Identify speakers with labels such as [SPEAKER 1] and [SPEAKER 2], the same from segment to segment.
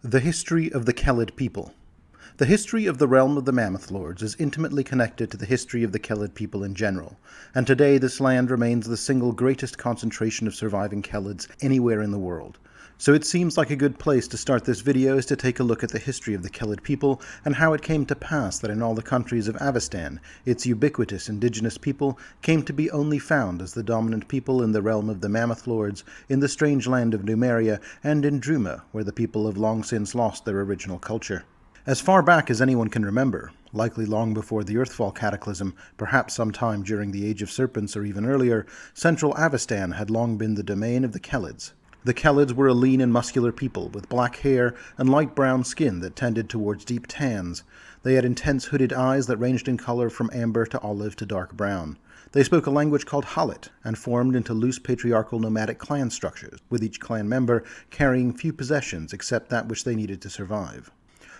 [SPEAKER 1] The history of the Kellid people. The history of the realm of the Mammoth Lords is intimately connected to the history of the Kellid people in general, and today this land remains the single greatest concentration of surviving Kellids anywhere in the world. So it seems like a good place to start this video is to take a look at the history of the Kellid people and how it came to pass that in all the countries of Avestan, its ubiquitous indigenous people came to be only found as the dominant people in the realm of the Mammoth Lords, in the strange land of Numeria, and in Druma, where the people have long since lost their original culture. As far back as anyone can remember, likely long before the Earthfall cataclysm, perhaps sometime during the Age of Serpents or even earlier, central Avestan had long been the domain of the Kellids. The Kellids were a lean and muscular people with black hair and light brown skin that tended towards deep tans. They had intense hooded eyes that ranged in color from amber to olive to dark brown. They spoke a language called Hallit and formed into loose patriarchal nomadic clan structures, with each clan member carrying few possessions except that which they needed to survive.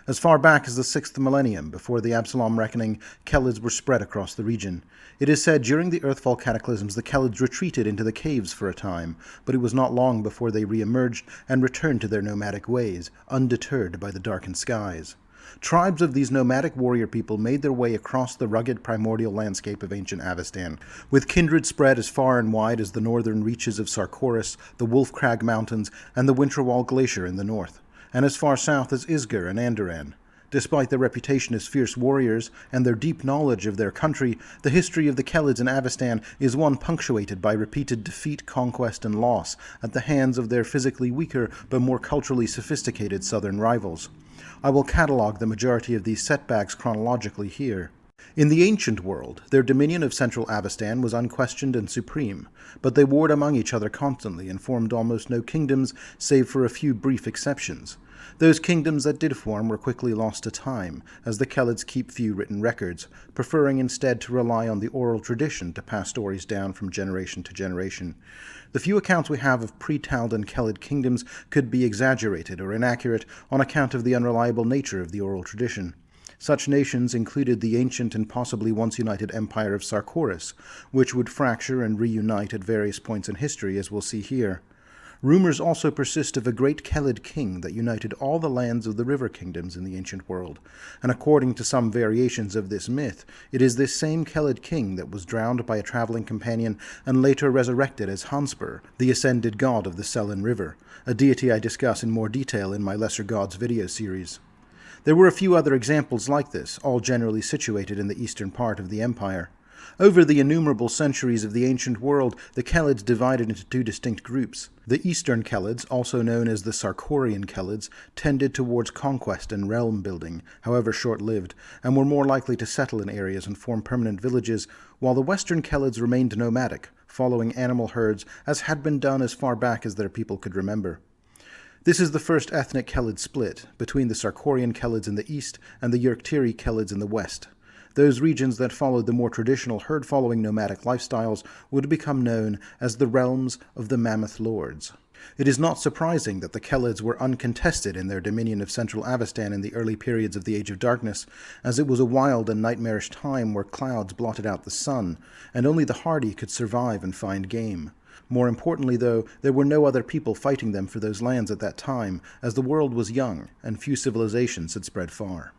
[SPEAKER 1] As far back as the 6th millennium, before the Absalom Reckoning, Kellids were spread across the region. It is said during the Earthfall cataclysms the Kellids retreated into the caves for a time, but it was not long before they re-emerged and returned to their nomadic ways, undeterred by the darkened skies. Tribes of these nomadic warrior people made their way across the rugged primordial landscape of ancient Avestan, with kindred spread as far and wide as the northern reaches of Sarkoris, the Wolfcrag Mountains, and the Winterwall Glacier in the north, and as far south as Isger and Andoran. Despite their reputation as fierce warriors and their deep knowledge of their country, the history of the Kellids in Avestan is one punctuated by repeated defeat, conquest, and loss at the hands of their physically weaker but more culturally sophisticated southern rivals. I will catalogue the majority of these setbacks chronologically here. In the ancient world, their dominion of central Avestan was unquestioned and supreme, but they warred among each other constantly and formed almost no kingdoms save for a few brief exceptions. Those kingdoms that did form were quickly lost to time, as the Kellids keep few written records, preferring instead to rely on the oral tradition to pass stories down from generation to generation. The few accounts we have of pre-Taldan Kellid kingdoms could be exaggerated or inaccurate on account of the unreliable nature of the oral tradition. Such nations included the ancient and possibly once united empire of Sarkoris, which would fracture and reunite at various points in history, as we'll see here. Rumors also persist of a great Kellid king that united all the lands of the river kingdoms in the ancient world, and according to some variations of this myth, it is this same Kellid king that was drowned by a traveling companion and later resurrected as Hanspur, the ascended god of the Selen River, a deity I discuss in more detail in my Lesser Gods video series. There were a few other examples like this, all generally situated in the eastern part of the empire. Over the innumerable centuries of the ancient world, the Kellids divided into two distinct groups. The eastern Kellids, also known as the Sarkorian Kellids, tended towards conquest and realm building, however short-lived, and were more likely to settle in areas and form permanent villages, while the western Kellids remained nomadic, following animal herds as had been done as far back as their people could remember. This is the first ethnic Kellid split, between the Sarkorian Kellids in the east and the Yerktiri Kellids in the west. Those regions that followed the more traditional herd-following nomadic lifestyles would become known as the realms of the Mammoth Lords. It is not surprising that the Kellids were uncontested in their dominion of central Avestan in the early periods of the Age of Darkness, as it was a wild and nightmarish time where clouds blotted out the sun, and only the hardy could survive and find game. More importantly, though, there were no other people fighting them for those lands at that time, as the world was young, and few civilizations had spread far.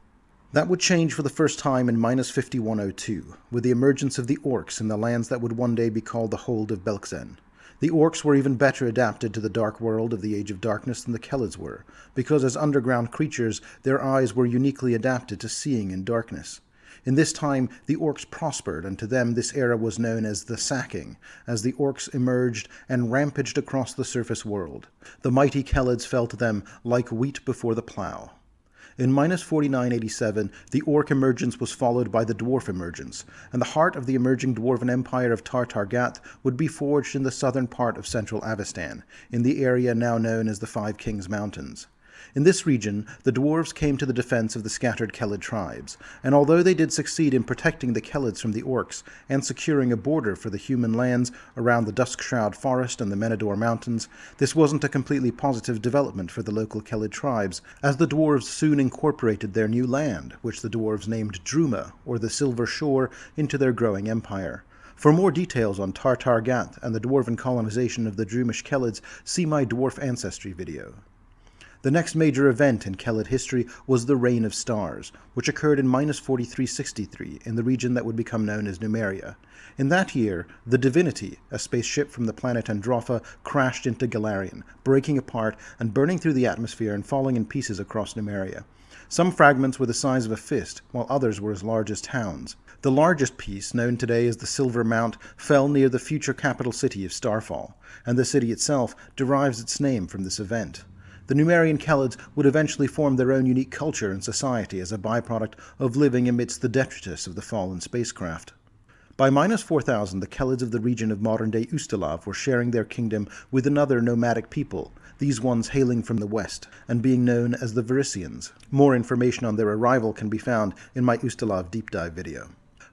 [SPEAKER 1] That would change for the first time in -5102, with the emergence of the Orcs in the lands that would one day be called the Hold of Belkzen. The Orcs were even better adapted to the dark world of the Age of Darkness than the Kellids were, because as underground creatures, their eyes were uniquely adapted to seeing in darkness. In this time, the Orcs prospered, and to them this era was known as the Sacking, as the Orcs emerged and rampaged across the surface world. The mighty Kellids fell to them like wheat before the plow. In -4987, the Orc emergence was followed by the Dwarf emergence, and the heart of the emerging Dwarven Empire of Tartargath would be forged in the southern part of central Avestan, in the area now known as the Five Kings Mountains. In this region, the dwarves came to the defense of the scattered Kellid tribes, and although they did succeed in protecting the Kellids from the Orcs and securing a border for the human lands around the Duskshroud Forest and the Menador Mountains, this wasn't a completely positive development for the local Kellid tribes, as the dwarves soon incorporated their new land, which the dwarves named Druma, or the Silver Shore, into their growing empire. For more details on Tartargath and the dwarven colonization of the Drumish Kellids, see my Dwarf Ancestry video. The next major event in Kellid history was the Reign of Stars, which occurred in -4363 in the region that would become known as Numeria. In that year, the Divinity, a spaceship from the planet Androffa, crashed into Galarian, breaking apart and burning through the atmosphere and falling in pieces across Numeria. Some fragments were the size of a fist, while others were as large as towns. The largest piece, known today as the Silver Mount, fell near the future capital city of Starfall, and the city itself derives its name from this event. The Numerian Kellids would eventually form their own unique culture and society as a byproduct of living amidst the detritus of the fallen spacecraft. By -4000, the Kellids of the region of modern-day Ustalav were sharing their kingdom with another nomadic people, these ones hailing from the west, and being known as the Varisians. More information on their arrival can be found in my Ustalav deep dive video.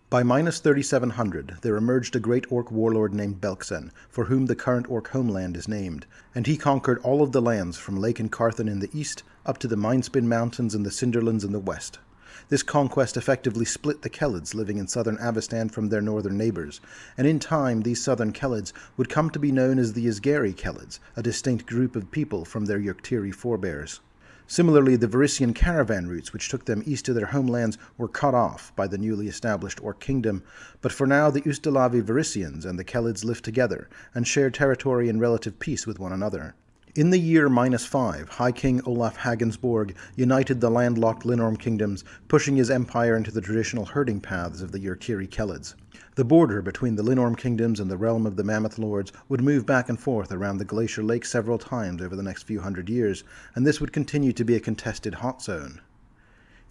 [SPEAKER 1] By -3700, there emerged a great orc warlord named Belkzen, for whom the current orc homeland is named, and he conquered all of the lands from Lake Carthan in the east up to the Mindspin Mountains and the Cinderlands in the west. This conquest effectively split the Kellids living in southern Avestan from their northern neighbors, and in time these southern Kellids would come to be known as the Isgari Kellids, a distinct group of people from their Yurktiri forebears. Similarly, the Varisian caravan routes which took them east to their homelands were cut off by the newly established Orc kingdom, but for now the Ustalavi Varisians and the Kellids lived together and shared territory in relative peace with one another. In the year -5, High King Olaf Hagensborg united the landlocked Linorm kingdoms, pushing his empire into the traditional herding paths of the Yurktiri Kellids. The border between the Linorm kingdoms and the realm of the Mammoth Lords would move back and forth around the glacier lake several times over the next few hundred years, and this would continue to be a contested hot zone.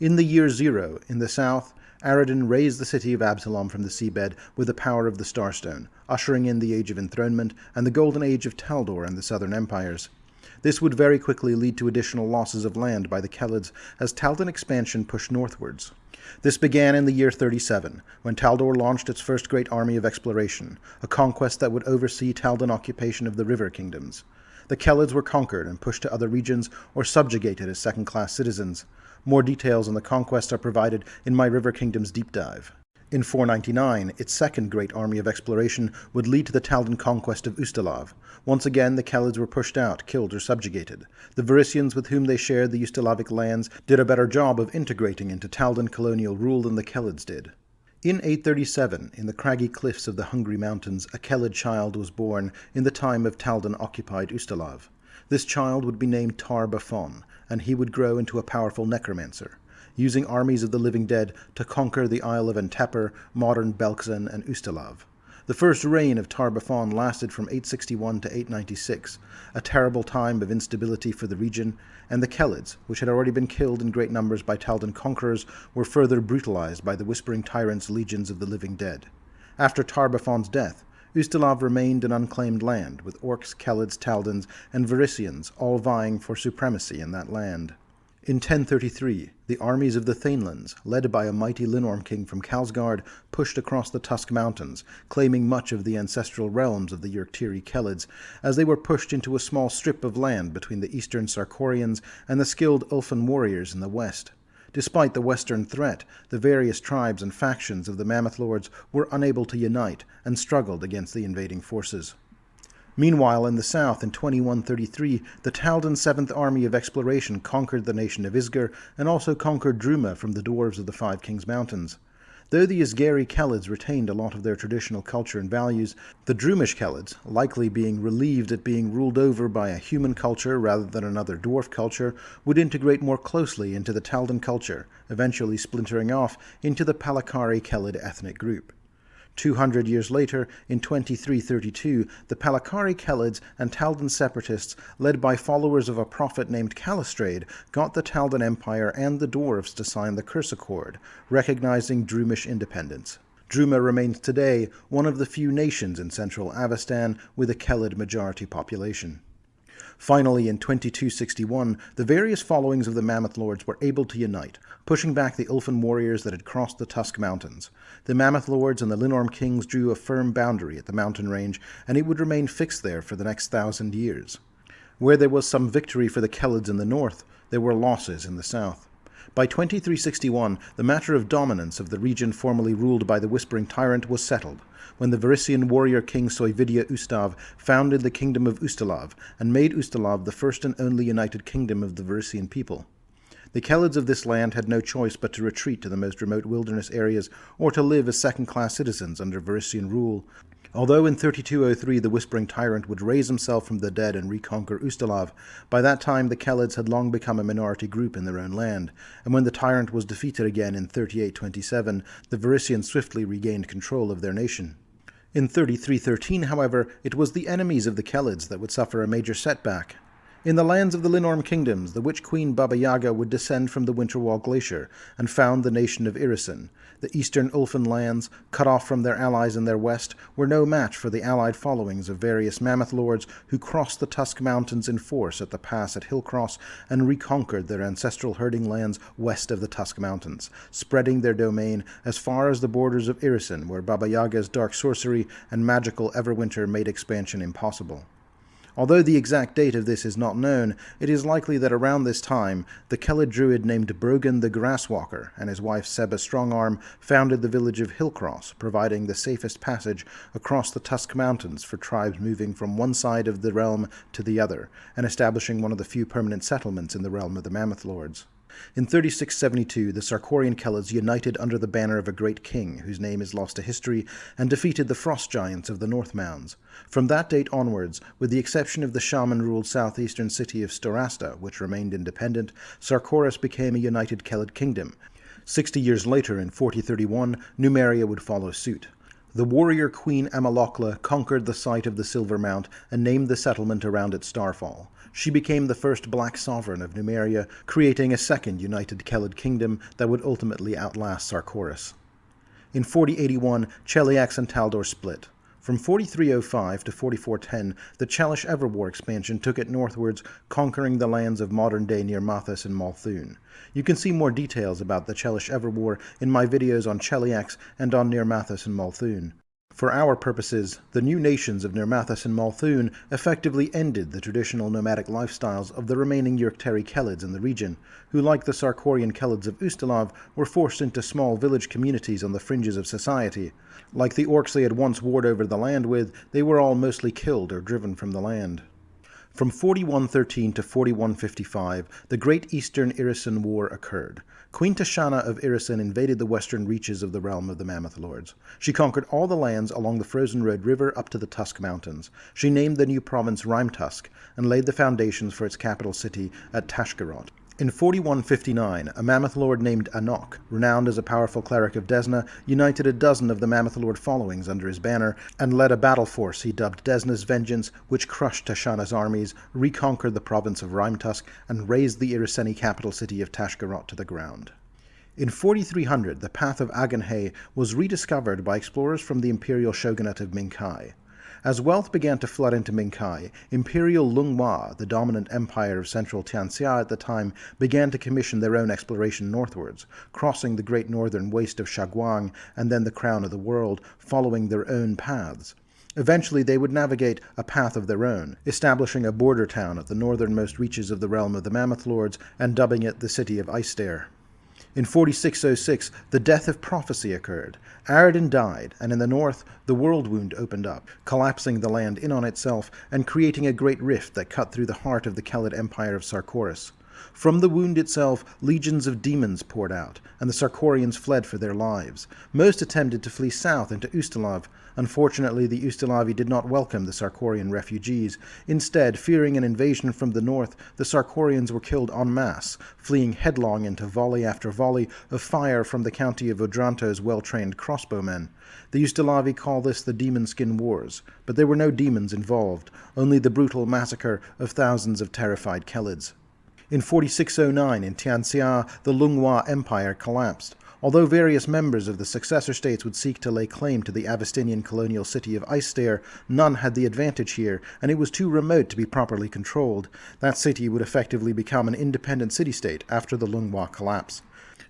[SPEAKER 1] In the year 0, in the south, Aradin raised the city of Absalom from the seabed with the power of the Starstone, ushering in the Age of Enthronement and the Golden Age of Taldor and the Southern Empires. This would very quickly lead to additional losses of land by the Kellids as Taldan expansion pushed northwards. This began in the year 37, when Taldor launched its first great army of exploration, a conquest that would oversee Taldan occupation of the river kingdoms. The Kellids were conquered and pushed to other regions or subjugated as second-class citizens. More details on the conquest are provided in my River Kingdoms deep dive. In 499, its second great army of exploration would lead to the Taldan conquest of Ustalav. Once again, the Kellids were pushed out, killed, or subjugated. The Varisians, with whom they shared the Ustalavic lands, did a better job of integrating into Taldan colonial rule than the Kellids did. In 837, in the craggy cliffs of the Hungry Mountains, a Kellid child was born in the time of Taldan-occupied Ustalav. This child would be named Tar Bafon, and he would grow into a powerful necromancer, using armies of the living dead to conquer the Isle of Entepper, modern Belkzen, and Ustalav. The first reign of Tar Bafon lasted from 861 to 896, a terrible time of instability for the region, and the Kellids, which had already been killed in great numbers by Taldan conquerors, were further brutalized by the Whispering Tyrants' legions of the living dead. After Tar Bafon's death, Ustalav remained an unclaimed land, with Orcs, Kellids, Taldans, and Varisians all vying for supremacy in that land. In 1033, the armies of the Thanelands, led by a mighty Linorm king from Kalsgard, pushed across the Tusk Mountains, claiming much of the ancestral realms of the Yurktiri Kellids, as they were pushed into a small strip of land between the eastern Sarkorians and the skilled Ulfan warriors in the west. Despite the western threat, the various tribes and factions of the Mammoth Lords were unable to unite and struggled against the invading forces. Meanwhile, in the south, in 2133, the Taldan 7th Army of Exploration conquered the nation of Isgar and also conquered Druma from the dwarves of the Five Kings Mountains. Though the Isgari Kellids retained a lot of their traditional culture and values, the Drumish Kellids, likely being relieved at being ruled over by a human culture rather than another dwarf culture, would integrate more closely into the Taldan culture, eventually splintering off into the Palakari Kellid ethnic group. 200 years later, in 2332, the Palakari Kellids and Taldan separatists, led by followers of a prophet named Calistrade, got the Taldan Empire and the dwarves to sign the Curse Accord, recognizing Drumish independence. Druma remains today one of the few nations in central Avestan with a Kellid majority population. Finally, in 2261, the various followings of the Mammoth Lords were able to unite, pushing back the Ulfan warriors that had crossed the Tusk Mountains. The Mammoth Lords and the Linorm kings drew a firm boundary at the mountain range, and it would remain fixed there for the next 1,000 years. Where there was some victory for the Kellids in the north, there were losses in the south. By 2361, the matter of dominance of the region formerly ruled by the Whispering Tyrant was settled, when the Varisian warrior king Soyvidia Ustav founded the kingdom of Ustalav and made Ustalav the first and only united kingdom of the Varisian people. The Kellids of this land had no choice but to retreat to the most remote wilderness areas or to live as second-class citizens under Varisian rule. Although in 3203 the Whispering Tyrant would raise himself from the dead and reconquer Ustalav, by that time the Kellids had long become a minority group in their own land, and when the Tyrant was defeated again in 3827, the Varisians swiftly regained control of their nation. In 3313, however, it was the enemies of the Kellids that would suffer a major setback. In the lands of the Linorm kingdoms, the witch queen Baba Yaga would descend from the Winterwall Glacier and found the nation of Irisen. The eastern Ulfin lands, cut off from their allies in their west, were no match for the allied followings of various Mammoth Lords who crossed the Tusk Mountains in force at the pass at Hillcross and reconquered their ancestral herding lands west of the Tusk Mountains, spreading their domain as far as the borders of Irisen, where Baba Yaga's dark sorcery and magical Everwinter made expansion impossible. Although the exact date of this is not known, it is likely that around this time, the Kellid druid named Brogan the Grasswalker and his wife Seba Strongarm founded the village of Hillcross, providing the safest passage across the Tusk Mountains for tribes moving from one side of the realm to the other, and establishing one of the few permanent settlements in the realm of the Mammoth Lords. In 3672, the Sarkorian Kellids united under the banner of a great king, whose name is lost to history, and defeated the frost giants of the North Mounds. From that date onwards, with the exception of the shaman-ruled southeastern city of Storasta, which remained independent, Sarkoris became a united Kellid kingdom. 60 years later, in 4031, Numeria would follow suit. The warrior queen Amalokla conquered the site of the Silver Mount and named the settlement around its starfall. She became the first black sovereign of Numeria, creating a second united Kellid kingdom that would ultimately outlast Sarkoris. In 4081, Cheliax and Taldor split. From 4305 to 4410, the Chelish Everwar expansion took it northwards, conquering the lands of modern-day Nirmathas and Malthun. You can see more details about the Chelish Everwar in my videos on Cheliax and on Nirmathas and Malthun. For our purposes, the new nations of Nirmathas and Malthun effectively ended the traditional nomadic lifestyles of the remaining Yurkteri Kellids in the region, who, like the Sarkorian Kellids of Ustalav, were forced into small village communities on the fringes of society. Like the orcs they had once warred over the land with, they were all mostly killed or driven from the land. From 4113 to 4155, the Great Eastern Irisen War occurred. Queen Tashana of Irisen invaded the western reaches of the realm of the Mammoth Lords. She conquered all the lands along the Frozen Road River up to the Tusk Mountains. She named the new province Rhymtusk and laid the foundations for its capital city at Tashkarot. In 4159, a Mammoth Lord named Anok, renowned as a powerful cleric of Desna, united a dozen of the Mammoth Lord followings under his banner and led a battle force he dubbed Desna's Vengeance, which crushed Tashana's armies, reconquered the province of Rhymtusk, and razed the Iriseni capital city of Tashkarot to the ground. In 4300, the path of Aganhe was rediscovered by explorers from the imperial shogunate of Minkai. As wealth began to flood into Minkai, Imperial Lunghua, the dominant empire of central Tianxia at the time, began to commission their own exploration northwards, crossing the great northern waste of Shaguang and then the crown of the world, following their own paths. Eventually they would navigate a path of their own, establishing a border town at the northernmost reaches of the realm of the Mammoth Lords and dubbing it the city of Icestair. In 4606, the death of prophecy occurred. Aradin died, and in the north, the World Wound opened up, collapsing the land in on itself and creating a great rift that cut through the heart of the Kellid Empire of Sarkoris. From the wound itself, legions of demons poured out, and the Sarkorians fled for their lives. Most attempted to flee south into Ustalav. Unfortunately, the Ustalavi did not welcome the Sarkorian refugees. Instead, fearing an invasion from the north, the Sarkorians were killed en masse, fleeing headlong into volley after volley of fire from the county of Odranto's well-trained crossbowmen. The Ustalavi call this the Demon Skin Wars, but there were no demons involved, only the brutal massacre of thousands of terrified Kellids. In 4609, in Tianxia, the Lunghua Empire collapsed. Although various members of the successor states would seek to lay claim to the Avestinian colonial city of Icestair, none had the advantage here, and it was too remote to be properly controlled. That city would effectively become an independent city-state after the Lunghua collapse.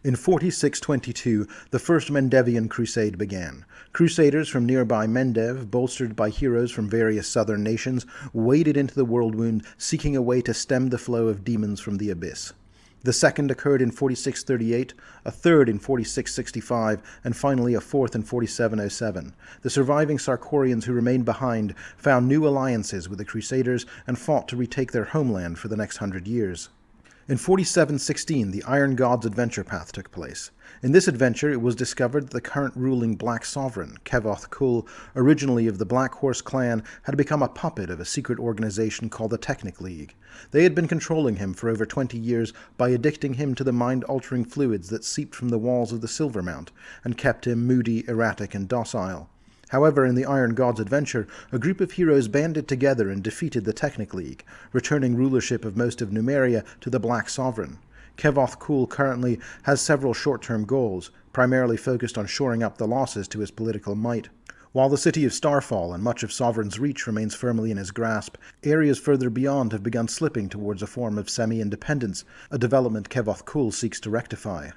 [SPEAKER 1] In 4622, the First Mendevian Crusade began. Crusaders from nearby Mendev, bolstered by heroes from various southern nations, waded into the World Wound, seeking a way to stem the flow of demons from the abyss. The second occurred in 4638, a third in 4665, and finally a fourth in 4707. The surviving Sarkorians who remained behind found new alliances with the Crusaders and fought to retake their homeland for the next 100 years. In 4716, the Iron God's adventure path took place. In this adventure, it was discovered that the current ruling Black Sovereign, Kevoth Kul, originally of the Black Horse clan, had become a puppet of a secret organization called the Technic League. They had been controlling him for over 20 years by addicting him to the mind-altering fluids that seeped from the walls of the Silver Mount, and kept him moody, erratic, and docile. However, in the Iron God's adventure, a group of heroes banded together and defeated the Technic League, returning rulership of most of Numeria to the Black Sovereign. Kevoth Kul currently has several short-term goals, primarily focused on shoring up the losses to his political might. While the city of Starfall and much of Sovereign's reach remains firmly in his grasp, areas further beyond have begun slipping towards a form of semi-independence, a development Kevoth Kul seeks to rectify.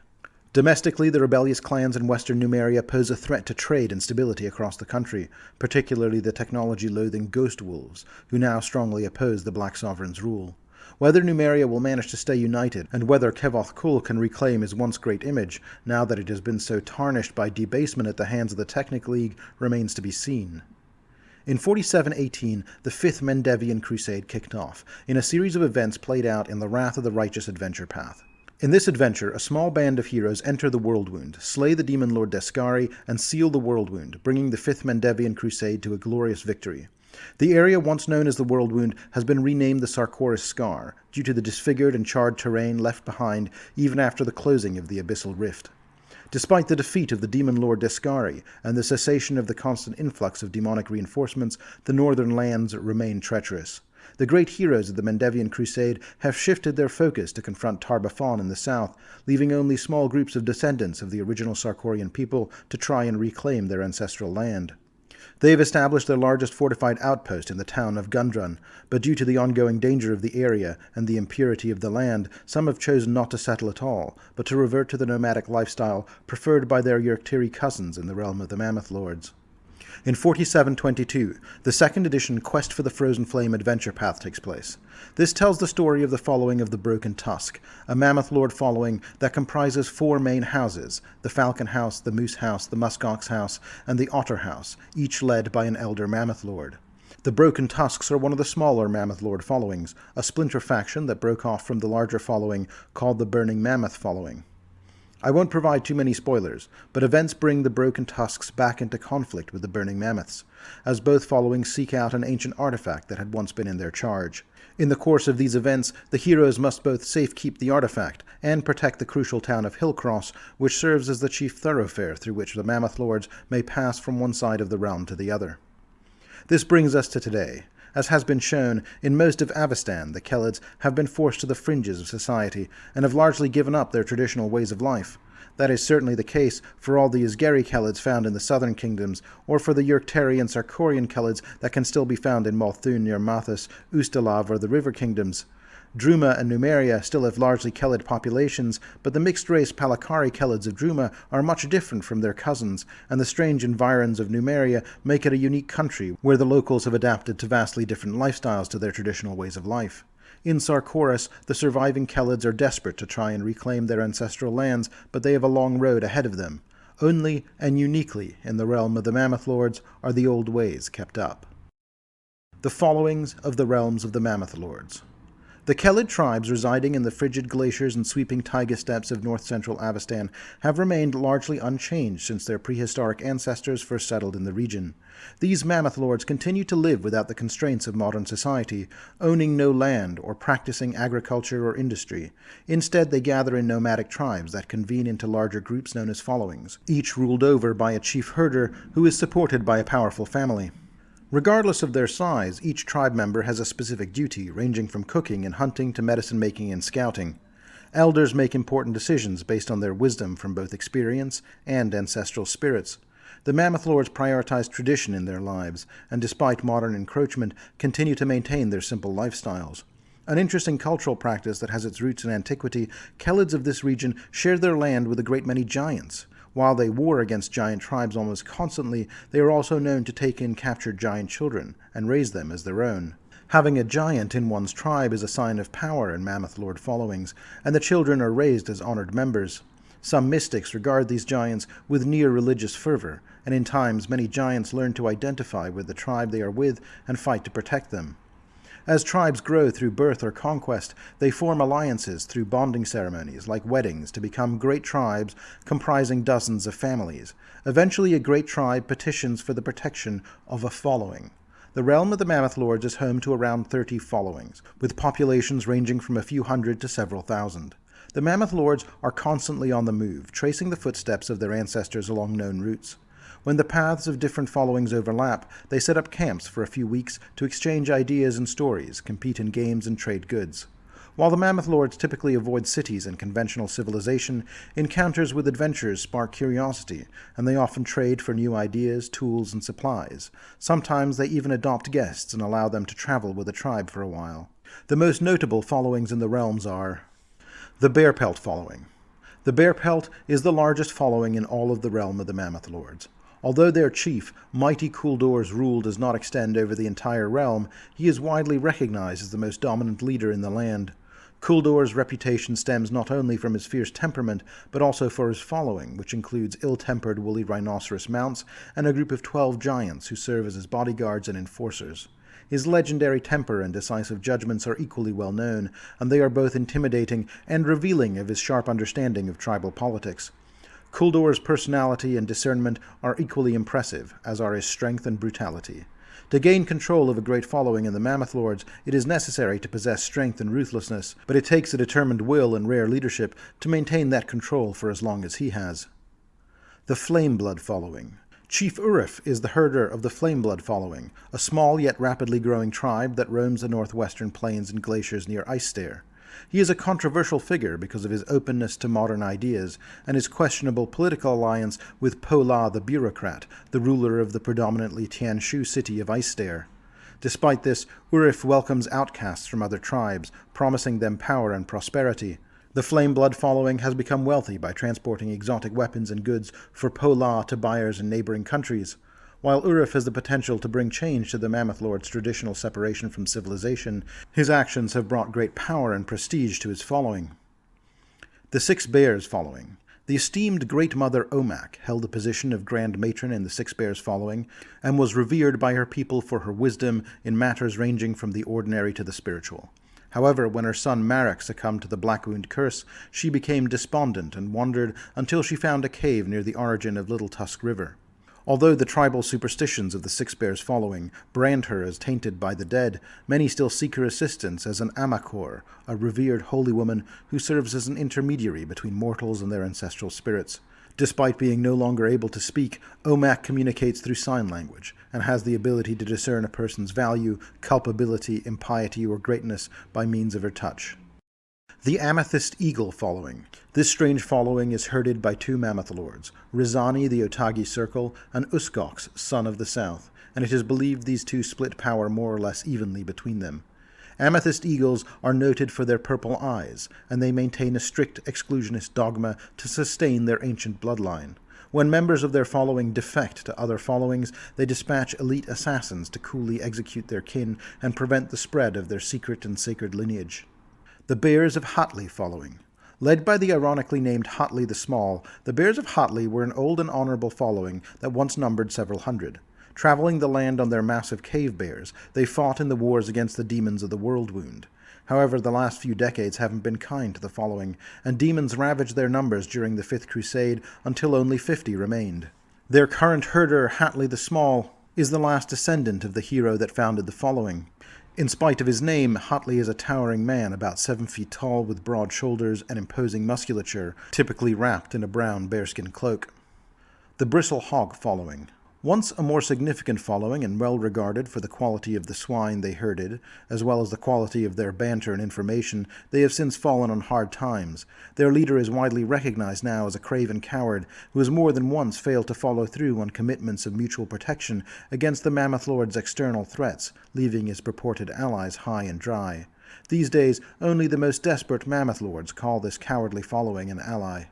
[SPEAKER 1] Domestically, the rebellious clans in western Numeria pose a threat to trade and stability across the country, particularly the technology-loathing Ghost Wolves, who now strongly oppose the Black Sovereign's rule. Whether Numeria will manage to stay united, and whether Kevoth Kul can reclaim his once great image, now that it has been so tarnished by debasement at the hands of the Technic League, remains to be seen. In 4718, the Fifth Mendevian Crusade kicked off, in a series of events played out in the Wrath of the Righteous adventure path. In this adventure, a small band of heroes enter the Worldwound, slay the Demon Lord Descari, and seal the Worldwound, bringing the Fifth Mendevian Crusade to a glorious victory. The area once known as the Worldwound has been renamed the Sarkoris Scar, due to the disfigured and charred terrain left behind even after the closing of the Abyssal Rift. Despite the defeat of the Demon Lord Descari and the cessation of the constant influx of demonic reinforcements, the northern lands remain treacherous. The great heroes of the Mendevian Crusade have shifted their focus to confront Tar-Baphon in the south, leaving only small groups of descendants of the original Sarkorian people to try and reclaim their ancestral land. They have established their largest fortified outpost in the town of Gundrun, but due to the ongoing danger of the area and the impurity of the land, some have chosen not to settle at all, but to revert to the nomadic lifestyle preferred by their Yurktiri cousins in the realm of the Mammoth Lords. In 4722, the second edition Quest for the Frozen Flame adventure path takes place. This tells the story of the following of the Broken Tusk, a Mammoth Lord following that comprises 4 main houses, the Falcon House, the Moose House, the Muskox House, and the Otter House, each led by an elder Mammoth Lord. The Broken Tusks are one of the smaller Mammoth Lord followings, a splinter faction that broke off from the larger following called the Burning Mammoth following. I won't provide too many spoilers, but events bring the Broken Tusks back into conflict with the Burning Mammoths, as both followings seek out an ancient artifact that had once been in their charge. In the course of these events, the heroes must both safekeep the artifact and protect the crucial town of Hillcross, which serves as the chief thoroughfare through which the Mammoth Lords may pass from one side of the realm to the other. This brings us to today. As has been shown, in most of Avestan, the Kellids have been forced to the fringes of society and have largely given up their traditional ways of life. That is certainly the case for all the Ysgeri Kellids found in the southern kingdoms, or for the Yurktari and Sarkorian Kellids that can still be found in Malthun near Mathis, Ustalav, or the river kingdoms. Druma and Numeria still have largely Kellid populations, but the mixed-race Palakari Kellids of Druma are much different from their cousins, and the strange environs of Numeria make it a unique country where the locals have adapted to vastly different lifestyles to their traditional ways of life. In Sarkoris, the surviving Kellids are desperate to try and reclaim their ancestral lands, but they have a long road ahead of them. Only, and uniquely, in the realm of the Mammoth Lords are the old ways kept up. The followings of the realms of the Mammoth Lords. The Kellid tribes residing in the frigid glaciers and sweeping taiga steppes of north-central Avestan have remained largely unchanged since their prehistoric ancestors first settled in the region. These Mammoth Lords continue to live without the constraints of modern society, owning no land or practicing agriculture or industry. Instead, they gather in nomadic tribes that convene into larger groups known as followings, each ruled over by a chief herder who is supported by a powerful family. Regardless of their size, each tribe member has a specific duty, ranging from cooking and hunting to medicine-making and scouting. Elders make important decisions based on their wisdom from both experience and ancestral spirits. The Mammoth Lords prioritize tradition in their lives, and despite modern encroachment, continue to maintain their simple lifestyles. An interesting cultural practice that has its roots in antiquity, Kellids of this region share their land with a great many giants. While they war against giant tribes almost constantly, they are also known to take in captured giant children and raise them as their own. Having a giant in one's tribe is a sign of power in Mammoth Lord followings, and the children are raised as honored members. Some mystics regard these giants with near-religious fervor, and in times many giants learn to identify with the tribe they are with and fight to protect them. As tribes grow through birth or conquest, they form alliances through bonding ceremonies like weddings to become great tribes comprising dozens of families. Eventually, a great tribe petitions for the protection of a following. The realm of the Mammoth Lords is home to around 30 followings, with populations ranging from a few hundred to several thousand. The Mammoth Lords are constantly on the move, tracing the footsteps of their ancestors along known routes. When the paths of different followings overlap, they set up camps for a few weeks to exchange ideas and stories, compete in games, and trade goods. While the Mammoth Lords typically avoid cities and conventional civilization, encounters with adventurers spark curiosity, and they often trade for new ideas, tools, and supplies. Sometimes they even adopt guests and allow them to travel with the tribe for a while. The most notable followings in the realms are the Bear Pelt following. The Bear Pelt is the largest following in all of the realm of the Mammoth Lords. Although their chief, Mighty Kuldor's rule does not extend over the entire realm, he is widely recognized as the most dominant leader in the land. Kuldor's reputation stems not only from his fierce temperament, but also for his following, which includes ill-tempered woolly rhinoceros mounts and a group of 12 giants who serve as his bodyguards and enforcers. His legendary temper and decisive judgments are equally well known, and they are both intimidating and revealing of his sharp understanding of tribal politics. Kuldor's personality and discernment are equally impressive, as are his strength and brutality. To gain control of a great following in the Mammoth Lords, it is necessary to possess strength and ruthlessness, but it takes a determined will and rare leadership to maintain that control for as long as he has. The Flameblood following. Chief Urif is the herder of the Flameblood following, a small yet rapidly growing tribe that roams the northwestern plains and glaciers near Icestair. He is a controversial figure because of his openness to modern ideas and his questionable political alliance with Pola the Bureaucrat, the ruler of the predominantly Tianshu city of Icestair. Despite this, Urif welcomes outcasts from other tribes, promising them power and prosperity. The Flameblood following has become wealthy by transporting exotic weapons and goods for Pola to buyers in neighboring countries. While Urif has the potential to bring change to the Mammoth Lord's traditional separation from civilization, his actions have brought great power and prestige to his following. The Six Bears following. The esteemed Great Mother Omak held the position of Grand Matron in the Six Bears following, and was revered by her people for her wisdom in matters ranging from the ordinary to the spiritual. However, when her son Marek succumbed to the Black Wound curse, she became despondent and wandered until she found a cave near the origin of Little Tusk River. Although the tribal superstitions of the Six Bears following brand her as tainted by the dead, many still seek her assistance as an Amakor, a revered holy woman who serves as an intermediary between mortals and their ancestral spirits. Despite being no longer able to speak, Omak communicates through sign language, and has the ability to discern a person's value, culpability, impiety, or greatness by means of her touch. The Amethyst Eagle following. This strange following is herded by two Mammoth Lords, Rizani the Otagi Circle and Uskox, Son of the South, and it is believed these two split power more or less evenly between them. Amethyst Eagles are noted for their purple eyes, and they maintain a strict exclusionist dogma to sustain their ancient bloodline. When members of their following defect to other followings, they dispatch elite assassins to coolly execute their kin and prevent the spread of their secret and sacred lineage. The Bears of Hatley following. Led by the ironically named Hatley the Small, the Bears of Hatley were an old and honorable following that once numbered several hundred. Traveling the land on their massive cave bears, they fought in the wars against the demons of the World Wound. However, the last few decades haven't been kind to the following, and demons ravaged their numbers during the Fifth Crusade until only 50 remained. Their current herder, Hatley the Small, is the last descendant of the hero that founded the following. In spite of his name, Hatley is a towering man about 7 feet tall with broad shoulders and imposing musculature, typically wrapped in a brown bearskin cloak. The Bristle Hog following. Once a more significant following and well regarded for the quality of the swine they herded, as well as the quality of their banter and information, they have since fallen on hard times. Their leader is widely recognized now as a craven coward who has more than once failed to follow through on commitments of mutual protection against the Mammoth Lord's external threats, leaving his purported allies high and dry. These days, only the most desperate Mammoth Lords call this cowardly following an ally.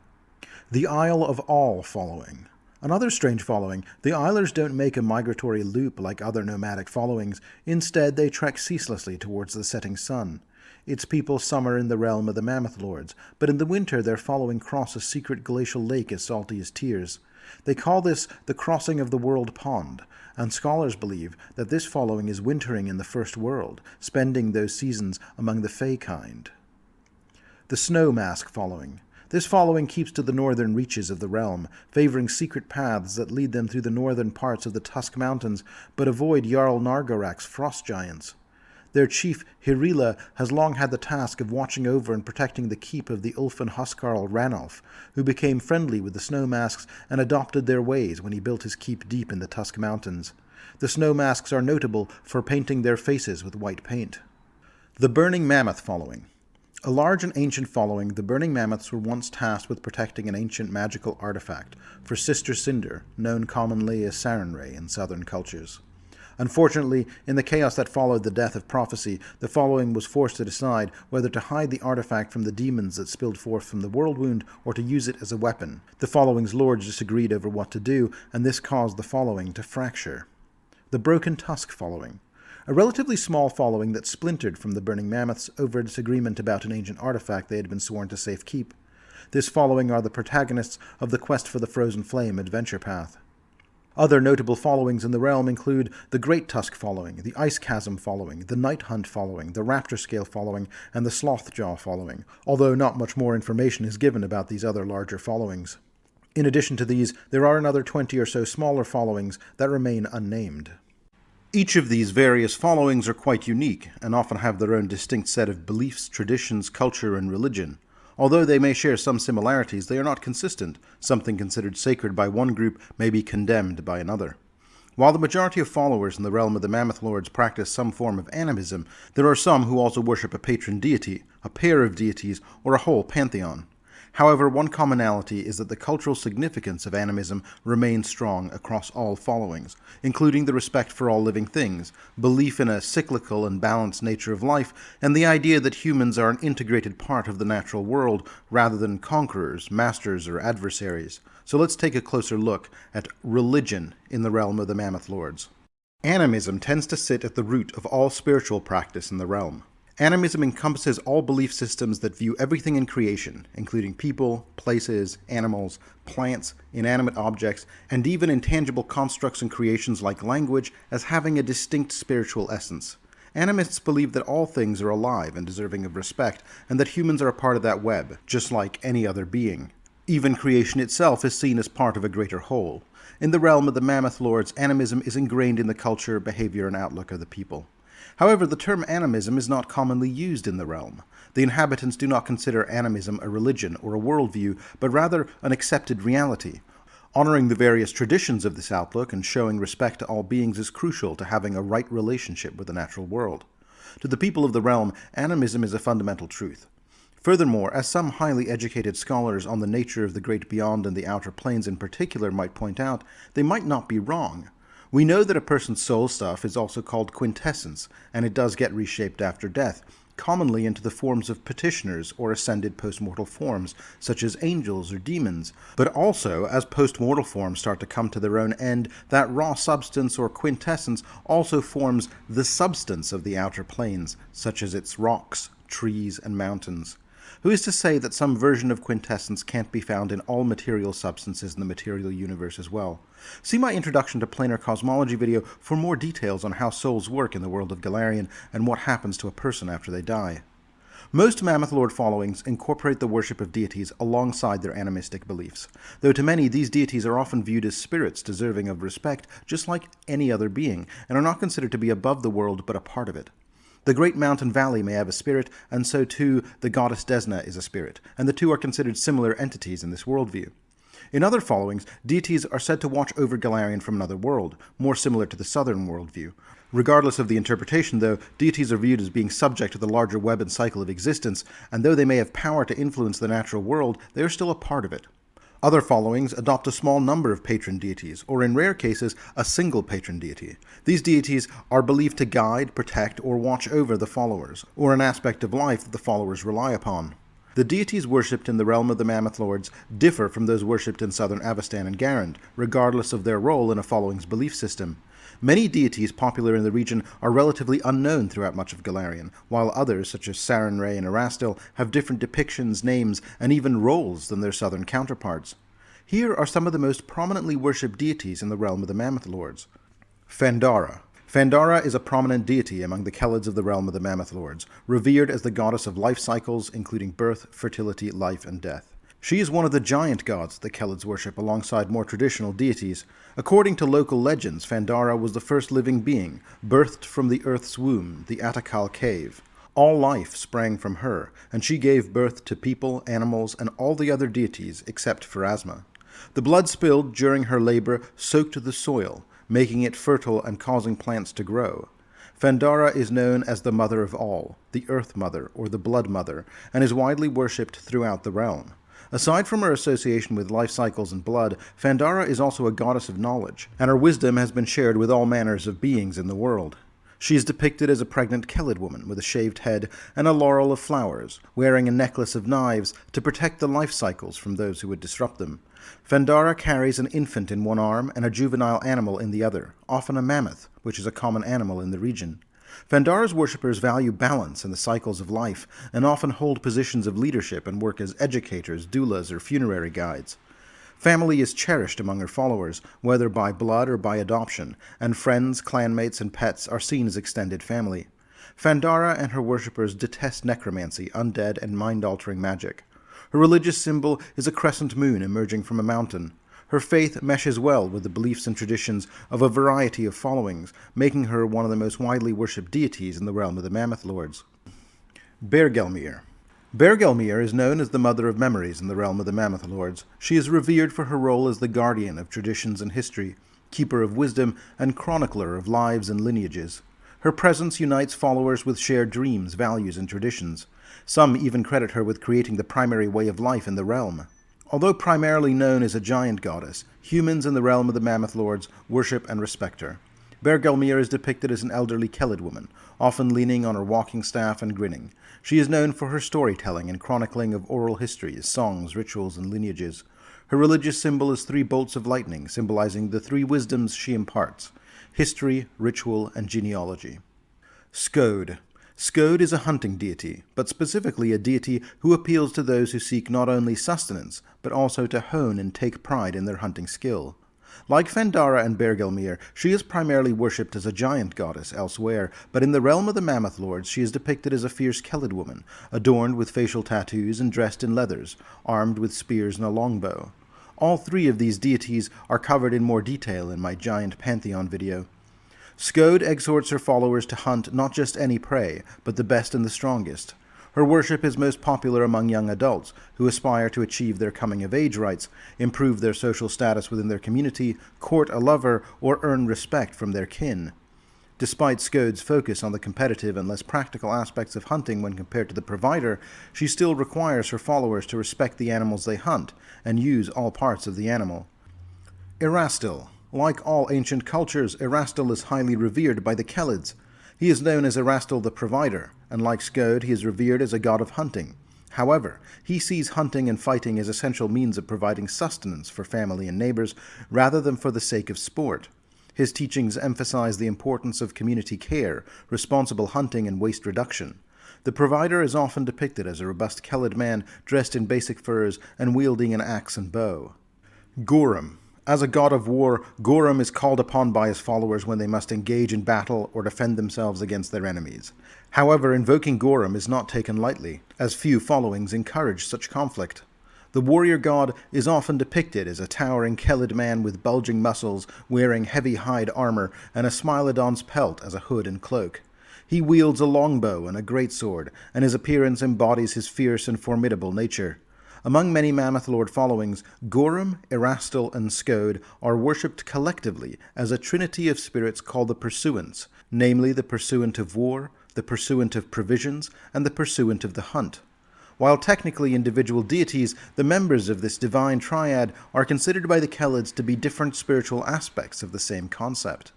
[SPEAKER 1] The Isle of All following. Another strange following, the Islers don't make a migratory loop like other nomadic followings. Instead, they trek ceaselessly towards the setting sun. Its people summer in the realm of the Mammoth Lords, but in the winter their following cross a secret glacial lake as salty as tears. They call this the crossing of the World Pond, and scholars believe that this following is wintering in the First World, spending those seasons among the Fey kind. The Snow Mask following. This following keeps to the northern reaches of the realm, favoring secret paths that lead them through the northern parts of the Tusk Mountains, but avoid Jarl Nargarak's frost giants. Their chief, Hirila, has long had the task of watching over and protecting the keep of the Ulfin Huskarl Ranulf, who became friendly with the Snow Masks and adopted their ways when he built his keep deep in the Tusk Mountains. The Snow Masks are notable for painting their faces with white paint. The Burning Mammoth following. A large and ancient following, the Burning Mammoths were once tasked with protecting an ancient magical artifact for Sister Cinder, known commonly as Sarenrae in southern cultures. Unfortunately, in the chaos that followed the death of Prophecy, the following was forced to decide whether to hide the artifact from the demons that spilled forth from the World Wound or to use it as a weapon. The following's lords disagreed over what to do, and this caused the following to fracture. The Broken Tusk following. A relatively small following that splintered from the Burning Mammoths over a disagreement about an ancient artifact they had been sworn to safekeep. This following are the protagonists of the Quest for the Frozen Flame adventure path. Other notable followings in the realm include the Great Tusk following, the Ice Chasm following, the Night Hunt following, the Raptor Scale following, and the Slothjaw following, although not much more information is given about these other larger followings. In addition to these, there are another 20 or so smaller followings that remain unnamed. Each of these various followings are quite unique, and often have their own distinct set of beliefs, traditions, culture, and religion. Although they may share some similarities, they are not consistent. Something considered sacred by one group may be condemned by another. While the majority of followers in the realm of the Mammoth Lords practice some form of animism, there are some who also worship a patron deity, a pair of deities, or a whole pantheon. However, one commonality is that the cultural significance of animism remains strong across all followings, including the respect for all living things, belief in a cyclical and balanced nature of life, and the idea that humans are an integrated part of the natural world rather than conquerors, masters, or adversaries. So let's take a closer look at religion in the realm of the Mammoth Lords. Animism tends to sit at the root of all spiritual practice in the realm. Animism encompasses all belief systems that view everything in creation, including people, places, animals, plants, inanimate objects, and even intangible constructs and creations like language, as having a distinct spiritual essence. Animists believe that all things are alive and deserving of respect, and that humans are a part of that web, just like any other being. Even creation itself is seen as part of a greater whole. In the realm of the Mammoth Lords, animism is ingrained in the culture, behavior, and outlook of the people. However, the term animism is not commonly used in the realm. The inhabitants do not consider animism a religion or a worldview, but rather an accepted reality. Honoring the various traditions of this outlook and showing respect to all beings is crucial to having a right relationship with the natural world. To the people of the realm, animism is a fundamental truth. Furthermore, as some highly educated scholars on the nature of the great beyond and the outer planes in particular might point out, they might not be wrong. We know that a person's soul stuff is also called quintessence, and it does get reshaped after death, commonly into the forms of petitioners or ascended postmortal forms, such as angels or demons. But also, as postmortal forms start to come to their own end, that raw substance or quintessence also forms the substance of the outer planes, such as its rocks, trees, and mountains. Who is to say that some version of quintessence can't be found in all material substances in the material universe as well? See my Introduction to Planar Cosmology video for more details on how souls work in the world of Golarion and what happens to a person after they die. Most Mammoth Lord followings incorporate the worship of deities alongside their animistic beliefs, though to many these deities are often viewed as spirits deserving of respect just like any other being, and are not considered to be above the world but a part of it. The Great Mountain Valley may have a spirit, and so too the goddess Desna is a spirit, and the two are considered similar entities in this worldview. In other followings, deities are said to watch over Golarion from another world, more similar to the southern worldview. Regardless of the interpretation, though, deities are viewed as being subject to the larger web and cycle of existence, and though they may have power to influence the natural world, they are still a part of it. Other followings adopt a small number of patron deities, or in rare cases, a single patron deity. These deities are believed to guide, protect, or watch over the followers, or an aspect of life that the followers rely upon. The deities worshipped in the realm of the Mammoth Lords differ from those worshipped in southern Avestan and Garand, regardless of their role in a following's belief system. Many deities popular in the region are relatively unknown throughout much of Golarion, while others, such as Sarenrae and Erastil, have different depictions, names, and even roles than their southern counterparts. Here are some of the most prominently worshipped deities in the realm of the Mammoth Lords. Fandara. Fandara is a prominent deity among the Kellids of the realm of the Mammoth Lords, revered as the goddess of life cycles, including birth, fertility, life, and death. She is one of the giant gods the Kellids worship alongside more traditional deities. According to local legends, Fandara was the first living being, birthed from the earth's womb, the Atakal cave. All life sprang from her, and she gave birth to people, animals, and all the other deities except Pharasma. The blood spilled during her labor soaked the soil, making it fertile and causing plants to grow. Fandara is known as the Mother of All, the Earth Mother, or the Blood Mother, and is widely worshipped throughout the realm. Aside from her association with life cycles and blood, Fandara is also a goddess of knowledge, and her wisdom has been shared with all manners of beings in the world. She is depicted as a pregnant Kellid woman with a shaved head and a laurel of flowers, wearing a necklace of knives to protect the life cycles from those who would disrupt them. Fandara carries an infant in one arm and a juvenile animal in the other, often a mammoth, which is a common animal in the region. Fandara's worshippers value balance in the cycles of life, and often hold positions of leadership and work as educators, doulas, or funerary guides. Family is cherished among her followers, whether by blood or by adoption, and friends, clanmates, and pets are seen as extended family. Fandara and her worshippers detest necromancy, undead, and mind-altering magic. Her religious symbol is a crescent moon emerging from a mountain. Her faith meshes well with the beliefs and traditions of a variety of followings, making her one of the most widely worshipped deities in the realm of the Mammoth Lords. Bergelmir. Bergelmir is known as the Mother of Memories in the realm of the Mammoth Lords. She is revered for her role as the guardian of traditions and history, keeper of wisdom, and chronicler of lives and lineages. Her presence unites followers with shared dreams, values, and traditions. Some even credit her with creating the primary way of life in the realm. Although primarily known as a giant goddess, humans in the realm of the Mammoth Lords worship and respect her. Bergelmir is depicted as an elderly Kellid woman, often leaning on her walking staff and grinning. She is known for her storytelling and chronicling of oral histories, songs, rituals, and lineages. Her religious symbol is 3 bolts of lightning, symbolizing the 3 wisdoms she imparts: history, ritual, and genealogy. Skode. Skode is a hunting deity, but specifically a deity who appeals to those who seek not only sustenance, but also to hone and take pride in their hunting skill. Like Fandara and Bergelmir, she is primarily worshipped as a giant goddess elsewhere, but in the realm of the Mammoth Lords she is depicted as a fierce Kellid woman, adorned with facial tattoos and dressed in leathers, armed with spears and a longbow. All 3 of these deities are covered in more detail in my giant pantheon video. Skode exhorts her followers to hunt not just any prey, but the best and the strongest. Her worship is most popular among young adults who aspire to achieve their coming-of-age rights, improve their social status within their community, court a lover, or earn respect from their kin. Despite Skode's focus on the competitive and less practical aspects of hunting when compared to the provider, she still requires her followers to respect the animals they hunt and use all parts of the animal. Erastil. Like all ancient cultures, Erastil is highly revered by the Kellids. He is known as Erastil the Provider, and like Skode, he is revered as a god of hunting. However, he sees hunting and fighting as essential means of providing sustenance for family and neighbors, rather than for the sake of sport. His teachings emphasize the importance of community care, responsible hunting, and waste reduction. The Provider is often depicted as a robust Kellid man dressed in basic furs and wielding an axe and bow. Gorum. As a god of war, Gorum is called upon by his followers when they must engage in battle or defend themselves against their enemies. However, invoking Gorum is not taken lightly, as few followings encourage such conflict. The warrior god is often depicted as a towering Kellid man with bulging muscles, wearing heavy hide armor and a Smilodon's pelt as a hood and cloak. He wields a longbow and a greatsword, and his appearance embodies his fierce and formidable nature. Among many Mammoth Lord followings, Gorum, Erastil, and Skode are worshipped collectively as a trinity of spirits called the Pursuants, namely the Pursuant of War, the Pursuant of Provisions, and the Pursuant of the Hunt. While technically individual deities, the members of this divine triad are considered by the Kellids to be different spiritual aspects of the same concept.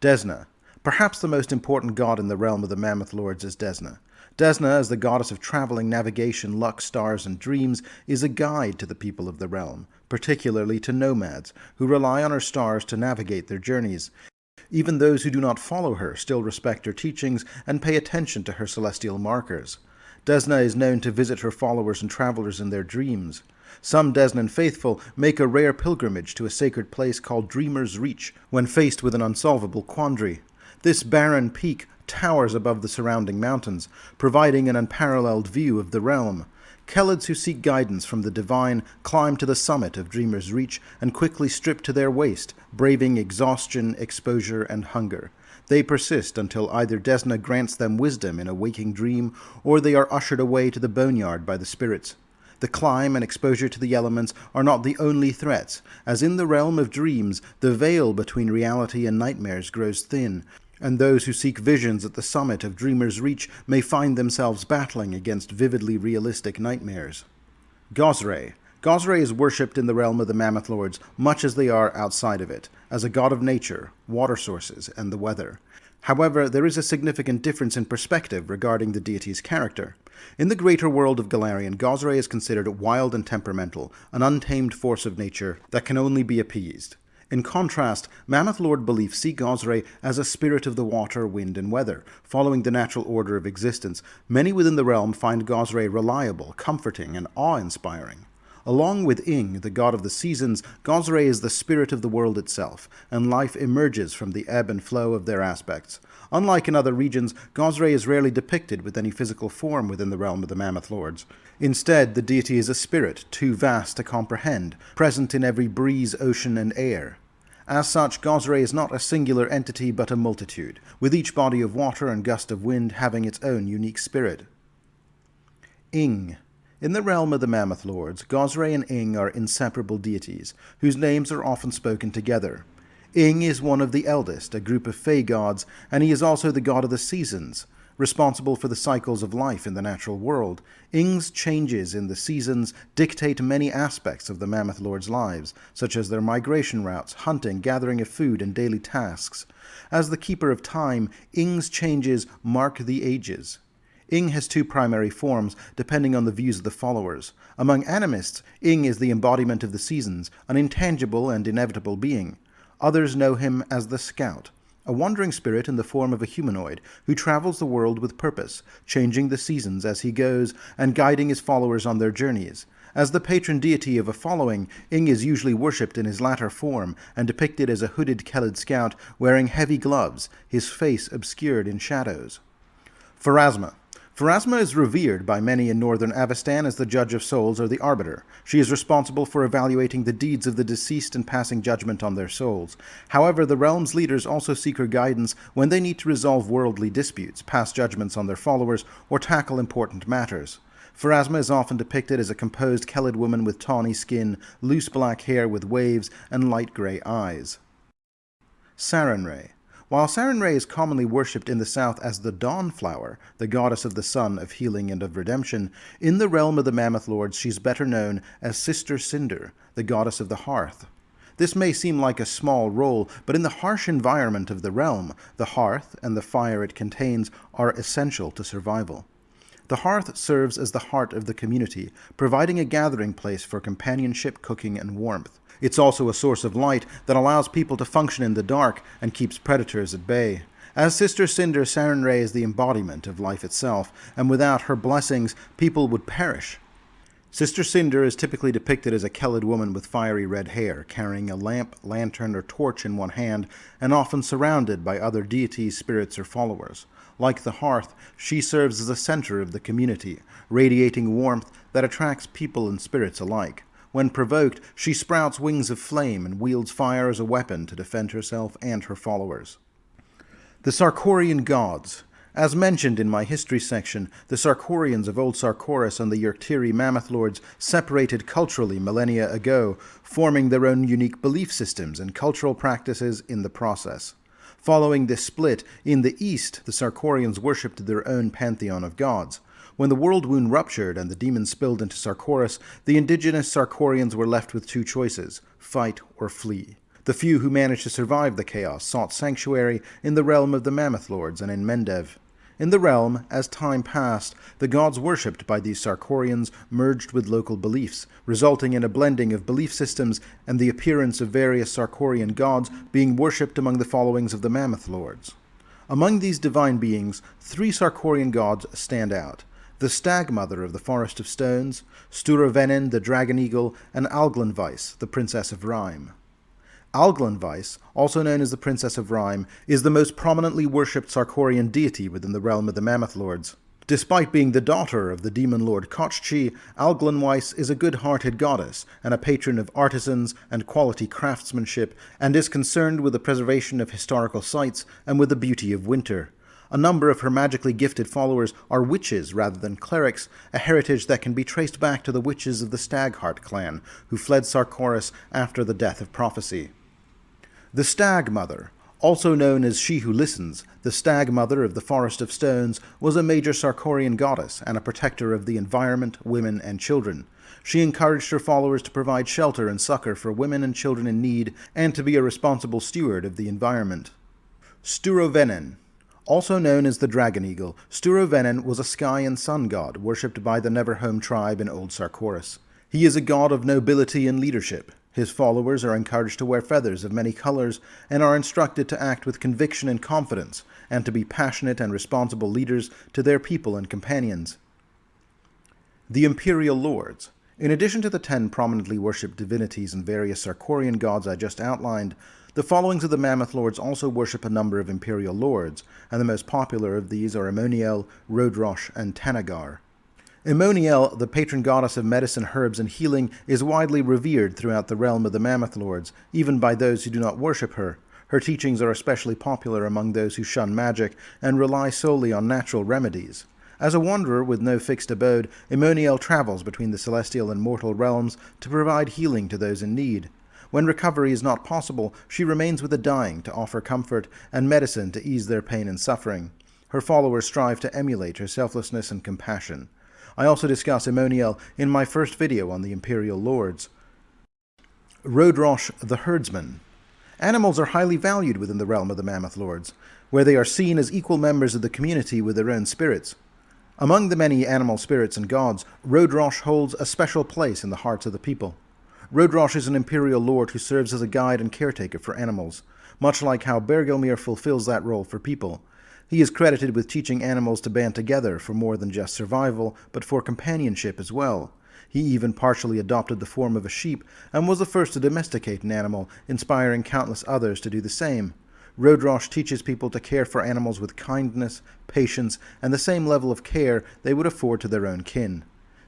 [SPEAKER 1] Desna. Perhaps the most important god in the realm of the Mammoth Lords is Desna. Desna, as the goddess of traveling, navigation, luck, stars, and dreams, is a guide to the people of the realm, particularly to nomads, who rely on her stars to navigate their journeys. Even those who do not follow her still respect her teachings and pay attention to her celestial markers. Desna is known to visit her followers and travelers in their dreams. Some Desnan faithful make a rare pilgrimage to a sacred place called Dreamer's Reach when faced with an unsolvable quandary. This barren peak towers above the surrounding mountains, providing an unparalleled view of the realm. Kellids who seek guidance from the divine climb to the summit of Dreamer's Reach and quickly strip to their waist, braving exhaustion, exposure, and hunger. They persist until either Desna grants them wisdom in a waking dream, or they are ushered away to the boneyard by the spirits. The climb and exposure to the elements are not the only threats, as in the realm of dreams, the veil between reality and nightmares grows thin, and those who seek visions at the summit of Dreamer's Reach may find themselves battling against vividly realistic nightmares. Gosrae. Gosrae is worshipped in the realm of the Mammoth Lords much as they are outside of it, as a god of nature, water sources, and the weather. However, there is a significant difference in perspective regarding the deity's character. In the greater world of Golarion, Gosrae is considered wild and temperamental, an untamed force of nature that can only be appeased. In contrast, Mammoth Lord beliefs see Gosrae as a spirit of the water, wind, and weather, following the natural order of existence. Many within the realm find Gosrae reliable, comforting, and awe-inspiring. Along with Ing, the god of the seasons, Gosrae is the spirit of the world itself, and life emerges from the ebb and flow of their aspects. Unlike in other regions, Gosrae is rarely depicted with any physical form within the realm of the Mammoth Lords. Instead, the deity is a spirit, too vast to comprehend, present in every breeze, ocean, and air. As such, Gosrae is not a singular entity but a multitude, with each body of water and gust of wind having its own unique spirit. Ing. In the realm of the Mammoth Lords, Gosrae and Ing are inseparable deities, whose names are often spoken together. Ing is one of the eldest, a group of Fey gods, and he is also the god of the seasons, responsible for the cycles of life in the natural world. Ing's changes in the seasons dictate many aspects of the Mammoth Lords' lives, such as their migration routes, hunting, gathering of food, and daily tasks. As the keeper of time, Ing's changes mark the ages. Ing has two primary forms, depending on the views of the followers. Among animists, Ing is the embodiment of the seasons, an intangible and inevitable being. Others know him as the Scout, a wandering spirit in the form of a humanoid who travels the world with purpose, changing the seasons as he goes and guiding his followers on their journeys. As the patron deity of a following, Ing is usually worshipped in his latter form and depicted as a hooded Kellid scout wearing heavy gloves, his face obscured in shadows. Pharasma. Pharasma is revered by many in northern Avestan as the judge of souls or the arbiter. She is responsible for evaluating the deeds of the deceased and passing judgment on their souls. However, the realm's leaders also seek her guidance when they need to resolve worldly disputes, pass judgments on their followers, or tackle important matters. Pharasma is often depicted as a composed Kellid woman with tawny skin, loose black hair with waves, and light grey eyes. Sarenrae. While Sarenrae is commonly worshipped in the south as the Dawnflower, the goddess of the sun, of healing, and of redemption, in the realm of the Mammoth Lords she's better known as Sister Cinder, the goddess of the hearth. This may seem like a small role, but in the harsh environment of the realm, the hearth and the fire it contains are essential to survival. The hearth serves as the heart of the community, providing a gathering place for companionship, cooking, and warmth. It's also a source of light that allows people to function in the dark and keeps predators at bay. As Sister Cinder, Sarenrae is the embodiment of life itself, and without her blessings, people would perish. Sister Cinder is typically depicted as a Kellid woman with fiery red hair, carrying a lamp, lantern, or torch in one hand, and often surrounded by other deities, spirits, or followers. Like the hearth, she serves as a center of the community, radiating warmth that attracts people and spirits alike. When provoked, she sprouts wings of flame and wields fire as a weapon to defend herself and her followers. The Sarkorian Gods. As mentioned in my history section, the Sarkorians of Old Sarkoris and the Yurktiri Mammoth Lords separated culturally millennia ago, forming their own unique belief systems and cultural practices in the process. Following this split, in the east, the Sarkorians worshipped their own pantheon of gods. When the world wound ruptured and the demons spilled into Sarkoris, the indigenous Sarkorians were left with two choices: fight or flee. The few who managed to survive the chaos sought sanctuary in the realm of the Mammoth Lords and in Mendev. In the realm, as time passed, the gods worshipped by these Sarkorians merged with local beliefs, resulting in a blending of belief systems and the appearance of various Sarkorian gods being worshipped among the followings of the Mammoth Lords. Among these divine beings, 3 Sarkorian gods stand out: the Stag Mother of the Forest of Stones, Sturvenin the Dragon Eagle, and Alglanvice, the Princess of Rime. Alglanvice, also known as the Princess of Rime, is the most prominently worshipped Sarkorian deity within the realm of the Mammoth Lords. Despite being the daughter of the demon lord Kochchi, Alglanvice is a good-hearted goddess and a patron of artisans and quality craftsmanship, and is concerned with the preservation of historical sites and with the beauty of winter. A number of her magically gifted followers are witches rather than clerics, a heritage that can be traced back to the witches of the Stagheart clan, who fled Sarkoris after the death of prophecy. The Stag Mother, also known as She Who Listens, the Stag Mother of the Forest of Stones, was a major Sarkorian goddess and a protector of the environment, women, and children. She encouraged her followers to provide shelter and succor for women and children in need, and to be a responsible steward of the environment. Sturvenin, also known as the Dragon Eagle, Sturvenin was a sky and sun god worshipped by the Neverhome tribe in Old Sarkoris. He is a god of nobility and leadership. His followers are encouraged to wear feathers of many colors and are instructed to act with conviction and confidence, and to be passionate and responsible leaders to their people and companions. The Imperial Lords. In addition to the 10 prominently worshipped divinities and various Sarkorian gods I just outlined, the followings of the Mammoth Lords also worship a number of Imperial Lords, and the most popular of these are Emoniel, Rodrosh, and Tanagar. Emoniel, the patron goddess of medicine, herbs, and healing, is widely revered throughout the realm of the Mammoth Lords, even by those who do not worship her. Her teachings are especially popular among those who shun magic and rely solely on natural remedies. As a wanderer with no fixed abode, Emoniel travels between the celestial and mortal realms to provide healing to those in need. When recovery is not possible, she remains with the dying to offer comfort and medicine to ease their pain and suffering. Her followers strive to emulate her selflessness and compassion. I also discuss Emoniel in my first video on the Imperial Lords. Rodrosh the Herdsman. Animals are highly valued within the realm of the Mammoth Lords, where they are seen as equal members of the community with their own spirits. Among the many animal spirits and gods, Rodrosh holds a special place in the hearts of the people. Rodrosh is an Imperial Lord who serves as a guide and caretaker for animals, much like how Bergelmir fulfills that role for people. He is credited with teaching animals to band together for more than just survival, but for companionship as well. He even partially adopted the form of a sheep, and was the first to domesticate an animal, inspiring countless others to do the same. Rodrosh teaches people to care for animals with kindness, patience, and the same level of care they would afford to their own kin.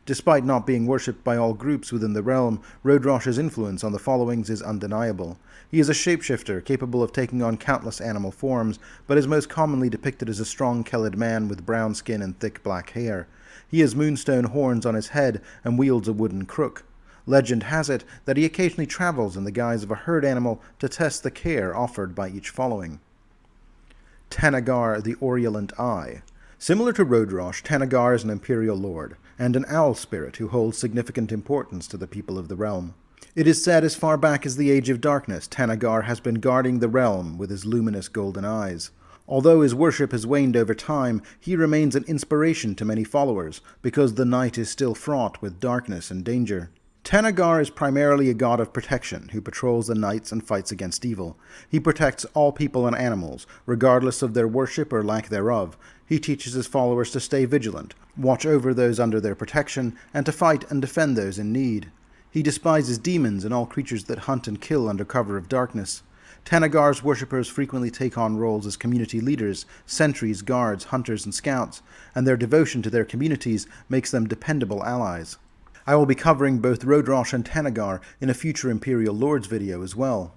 [SPEAKER 1] Despite not being worshipped by all groups within the realm, Rodrosh's influence on the followings is undeniable. He is a shapeshifter capable of taking on countless animal forms, but is most commonly depicted as a strong Kellid man with brown skin and thick black hair. He has moonstone horns on his head and wields a wooden crook. Legend has it that he occasionally travels in the guise of a herd animal to test the care offered by each following. Tanagar the Orient Eye. Similar to Rodrosh, Tanagar is an Imperial Lord, and an owl spirit who holds significant importance to the people of the realm. It is said as far back as the Age of Darkness, Tanagar has been guarding the realm with his luminous golden eyes. Although his worship has waned over time, he remains an inspiration to many followers, because the night is still fraught with darkness and danger. Tanagar is primarily a god of protection who patrols the nights and fights against evil. He protects all people and animals, regardless of their worship or lack thereof. He teaches his followers to stay vigilant, watch over those under their protection, and to fight and defend those in need. He despises demons and all creatures that hunt and kill under cover of darkness. Tanagar's worshippers frequently take on roles as community leaders, sentries, guards, hunters, and scouts, and their devotion to their communities makes them dependable allies. I will be covering both Rodrosh and Tanagar in a future Imperial Lords video as well.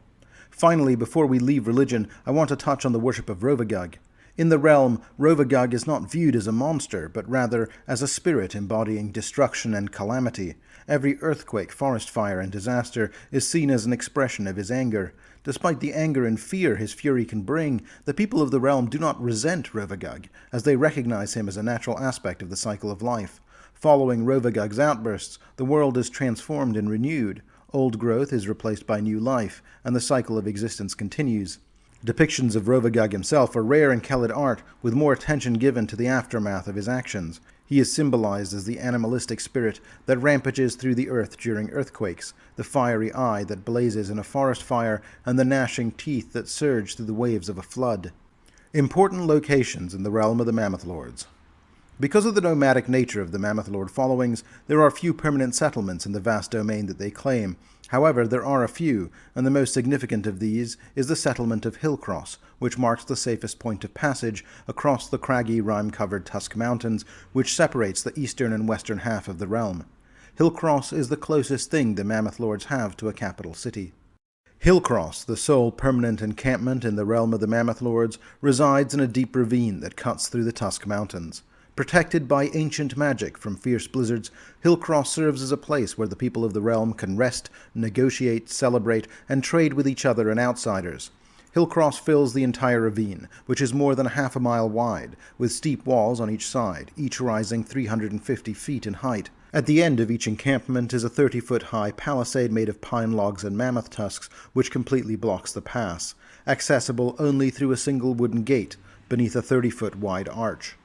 [SPEAKER 1] Finally, before we leave religion, I want to touch on the worship of Rovagug. In the realm, Rovagug is not viewed as a monster, but rather as a spirit embodying destruction and calamity. Every earthquake, forest fire, and disaster is seen as an expression of his anger. Despite the anger and fear his fury can bring, the people of the realm do not resent Rovagug, as they recognize him as a natural aspect of the cycle of life. Following Rovagug's outbursts, the world is transformed and renewed. Old growth is replaced by new life, and the cycle of existence continues. Depictions of Rovagug himself are rare in Kellid art, with more attention given to the aftermath of his actions. He is symbolized as the animalistic spirit that rampages through the earth during earthquakes, the fiery eye that blazes in a forest fire, and the gnashing teeth that surge through the waves of a flood. Important locations in the realm of the Mammoth Lords. Because of the nomadic nature of the Mammoth Lord followings, there are few permanent settlements in the vast domain that they claim. However, there are a few, and the most significant of these is the settlement of Hillcross, which marks the safest point of passage across the craggy, rime-covered Tusk Mountains, which separates the eastern and western half of the realm. Hillcross is the closest thing the Mammoth Lords have to a capital city. Hillcross, the sole permanent encampment in the realm of the Mammoth Lords, resides in a deep ravine that cuts through the Tusk Mountains. Protected by ancient magic from fierce blizzards, Hillcross serves as a place where the people of the realm can rest, negotiate, celebrate, and trade with each other and outsiders. Hillcross fills the entire ravine, which is more than half a mile wide, with steep walls on each side, each rising 350 feet in height. At the end of each encampment is a 30-foot-high palisade made of pine logs and mammoth tusks, which completely blocks the pass, accessible only through a single wooden gate, beneath a 30-foot-wide arch.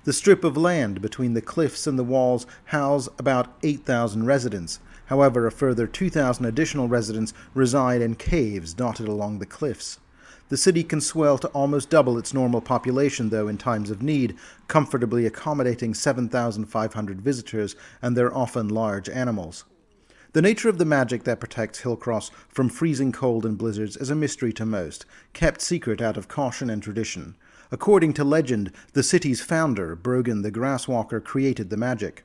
[SPEAKER 1] The strip of land between the cliffs and the walls house about 8,000 residents. However, a further 2,000 additional residents reside in caves dotted along the cliffs. The city can swell to almost double its normal population, though, in times of need, comfortably accommodating 7,500 visitors and their often large animals. The nature of the magic that protects Hillcross from freezing cold and blizzards is a mystery to most, kept secret out of caution and tradition. According to legend, the city's founder, Brogan the Grasswalker, created the magic.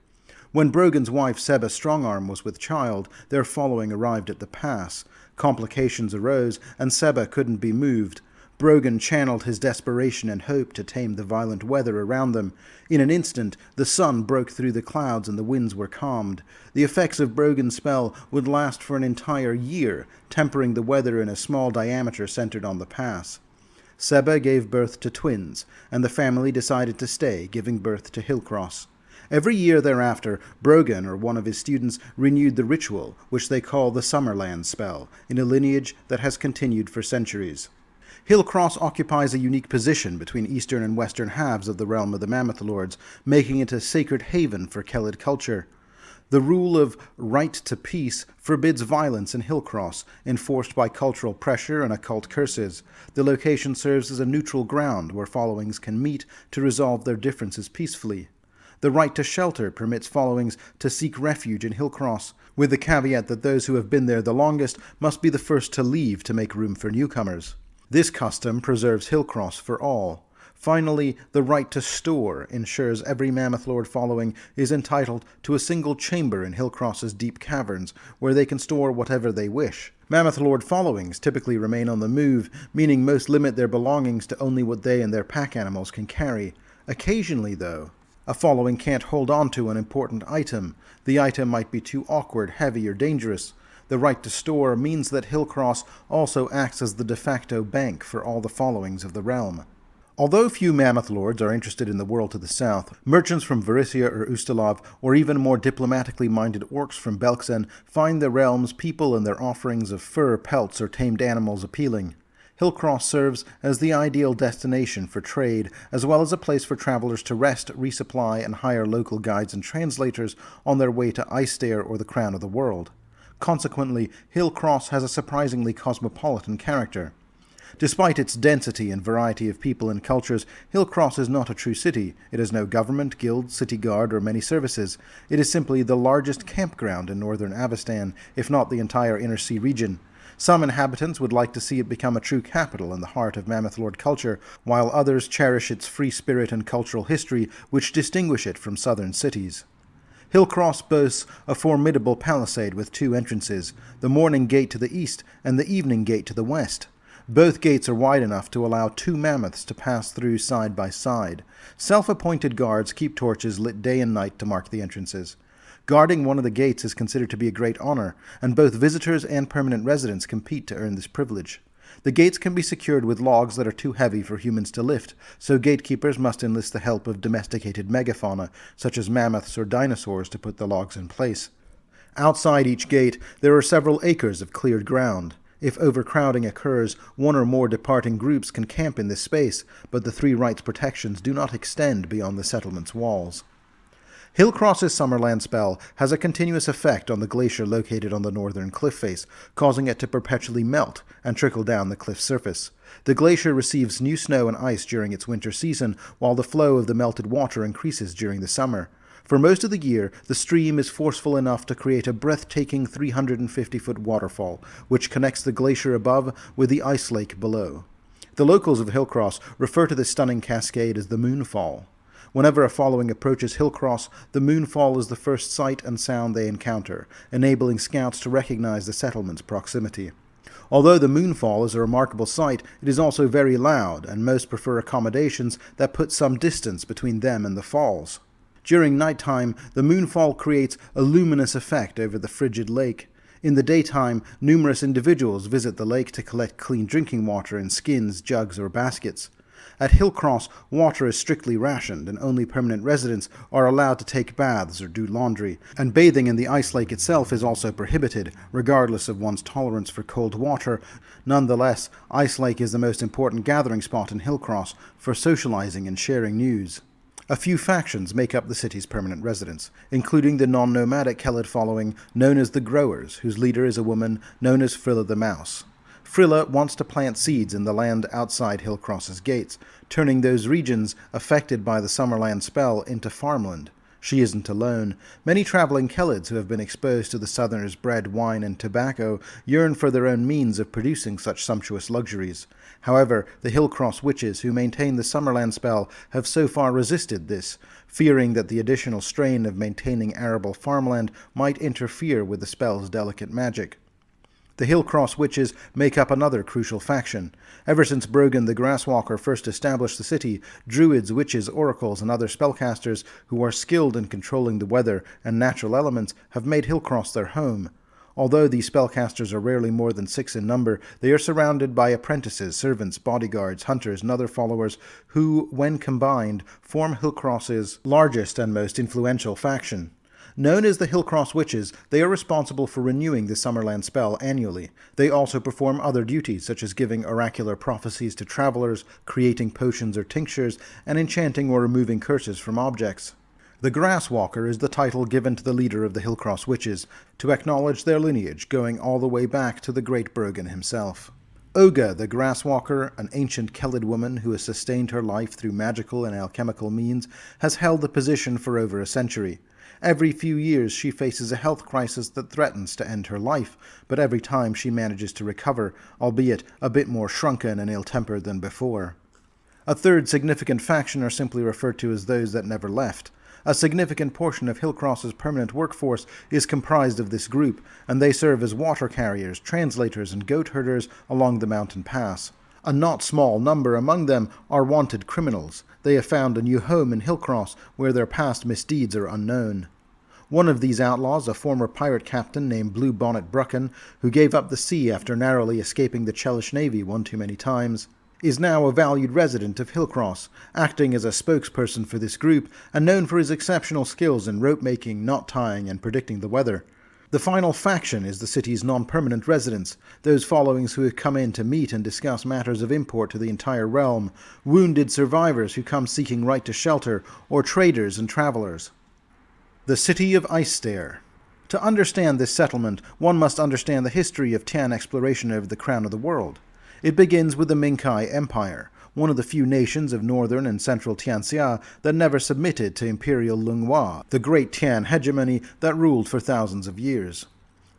[SPEAKER 1] When Brogan's wife Seba Strongarm was with child, their following arrived at the pass. Complications arose, and Seba couldn't be moved. Brogan channeled his desperation and hope to tame the violent weather around them. In an instant, the sun broke through the clouds and the winds were calmed. The effects of Brogan's spell would last for an entire year, tempering the weather in a small diameter centered on the pass. Seba gave birth to twins, and the family decided to stay, giving birth to Hillcross. Every year thereafter, Brogan, or one of his students, renewed the ritual, which they call the Summerland spell, in a lineage that has continued for centuries. Hillcross occupies a unique position between eastern and western halves of the realm of the Mammoth Lords, making it a sacred haven for Kellid culture. The rule of right to peace forbids violence in Hillcross, enforced by cultural pressure and occult curses. The location serves as a neutral ground where followings can meet to resolve their differences peacefully. The right to shelter permits followings to seek refuge in Hillcross, with the caveat that those who have been there the longest must be the first to leave to make room for newcomers. This custom preserves Hillcross for all. Finally, the right to store ensures every Mammoth Lord following is entitled to a single chamber in Hillcross's deep caverns, where they can store whatever they wish. Mammoth Lord followings typically remain on the move, meaning most limit their belongings to only what they and their pack animals can carry. Occasionally, though, a following can't hold on to an important item. The item might be too awkward, heavy, or dangerous. The right to store means that Hillcross also acts as the de facto bank for all the followings of the realm. Although few Mammoth Lords are interested in the world to the south, merchants from Varissia or Ustalav, or even more diplomatically minded orcs from Belkzen, find the realm's people and their offerings of fur, pelts, or tamed animals appealing. Hillcross serves as the ideal destination for trade, as well as a place for travelers to rest, resupply, and hire local guides and translators on their way to Icestair or the Crown of the World. Consequently, Hillcross has a surprisingly cosmopolitan character. Despite its density and variety of people and cultures, Hillcross is not a true city. It has no government, guild, city guard, or many services. It is simply the largest campground in northern Avestan, if not the entire Inner Sea region. Some inhabitants would like to see it become a true capital in the heart of Mammoth Lord culture, while others cherish its free spirit and cultural history, which distinguish it from southern cities. Hillcross boasts a formidable palisade with two entrances, the morning gate to the east and the evening gate to the west. Both gates are wide enough to allow two mammoths to pass through side by side. Self-appointed guards keep torches lit day and night to mark the entrances. Guarding one of the gates is considered to be a great honor, and both visitors and permanent residents compete to earn this privilege. The gates can be secured with logs that are too heavy for humans to lift, so gatekeepers must enlist the help of domesticated megafauna, such as mammoths or dinosaurs, to put the logs in place. Outside each gate, there are several acres of cleared ground. If overcrowding occurs, one or more departing groups can camp in this space, but the three rights protections do not extend beyond the settlement's walls. Hillcross's Summerland spell has a continuous effect on the glacier located on the northern cliff face, causing it to perpetually melt and trickle down the cliff surface. The glacier receives new snow and ice during its winter season, while the flow of the melted water increases during the summer. For most of the year, the stream is forceful enough to create a breathtaking 350-foot waterfall, which connects the glacier above with the ice lake below. The locals of Hillcross refer to this stunning cascade as the Moonfall. Whenever a following approaches Hillcross, the Moonfall is the first sight and sound they encounter, enabling scouts to recognize the settlement's proximity. Although the Moonfall is a remarkable sight, it is also very loud, and most prefer accommodations that put some distance between them and the falls. During nighttime, the Moonfall creates a luminous effect over the frigid lake. In the daytime, numerous individuals visit the lake to collect clean drinking water in skins, jugs, or baskets. At Hillcross, water is strictly rationed, and only permanent residents are allowed to take baths or do laundry, and bathing in the ice lake itself is also prohibited, regardless of one's tolerance for cold water. Nonetheless, Ice Lake is the most important gathering spot in Hillcross for socializing and sharing news. A few factions make up the city's permanent residents, including the non-nomadic Kellid following known as the Growers, whose leader is a woman known as Frilla the Mouse. Frilla wants to plant seeds in the land outside Hillcross's gates, turning those regions affected by the Summerland spell into farmland. She isn't alone. Many traveling Kellids who have been exposed to the Southerners' bread, wine, and tobacco yearn for their own means of producing such sumptuous luxuries. However, the Hillcross witches who maintain the Summerland spell have so far resisted this, fearing that the additional strain of maintaining arable farmland might interfere with the spell's delicate magic. The Hillcross witches make up another crucial faction. Ever since Brogan the Grasswalker first established the city, druids, witches, oracles, and other spellcasters who are skilled in controlling the weather and natural elements have made Hillcross their home. Although these spellcasters are rarely more than 6 in number, they are surrounded by apprentices, servants, bodyguards, hunters, and other followers who, when combined, form Hillcross's largest and most influential faction. Known as the Hillcross Witches, they are responsible for renewing the Summerland spell annually. They also perform other duties, such as giving oracular prophecies to travelers, creating potions or tinctures, and enchanting or removing curses from objects. The Grasswalker is the title given to the leader of the Hillcross Witches, to acknowledge their lineage going all the way back to the great Brogan himself. Oga, the Grasswalker, an ancient Kellid woman who has sustained her life through magical and alchemical means, has held the position for over a century. Every few years she faces a health crisis that threatens to end her life, but every time she manages to recover, albeit a bit more shrunken and ill-tempered than before. A third significant faction are simply referred to as those that never left. A significant portion of Hillcross's permanent workforce is comprised of this group, and they serve as water carriers, translators, and goat herders along the mountain pass. A not small number among them are wanted criminals. They have found a new home in Hillcross where their past misdeeds are unknown. One of these outlaws, a former pirate captain named Blue Bonnet Brucken, who gave up the sea after narrowly escaping the Chelish Navy one too many times, is now a valued resident of Hillcross, acting as a spokesperson for this group and known for his exceptional skills in rope-making, knot-tying, and predicting the weather. The final faction is the city's non-permanent residents, those followings who have come in to meet and discuss matters of import to the entire realm, wounded survivors who come seeking right to shelter, or traders and travelers. The City of Icestair. To understand this settlement, one must understand the history of Tian exploration over the crown of the world. It begins with the Minkai Empire, one of the few nations of northern and central Tianxia that never submitted to Imperial Lunghua, the great Tian hegemony that ruled for thousands of years.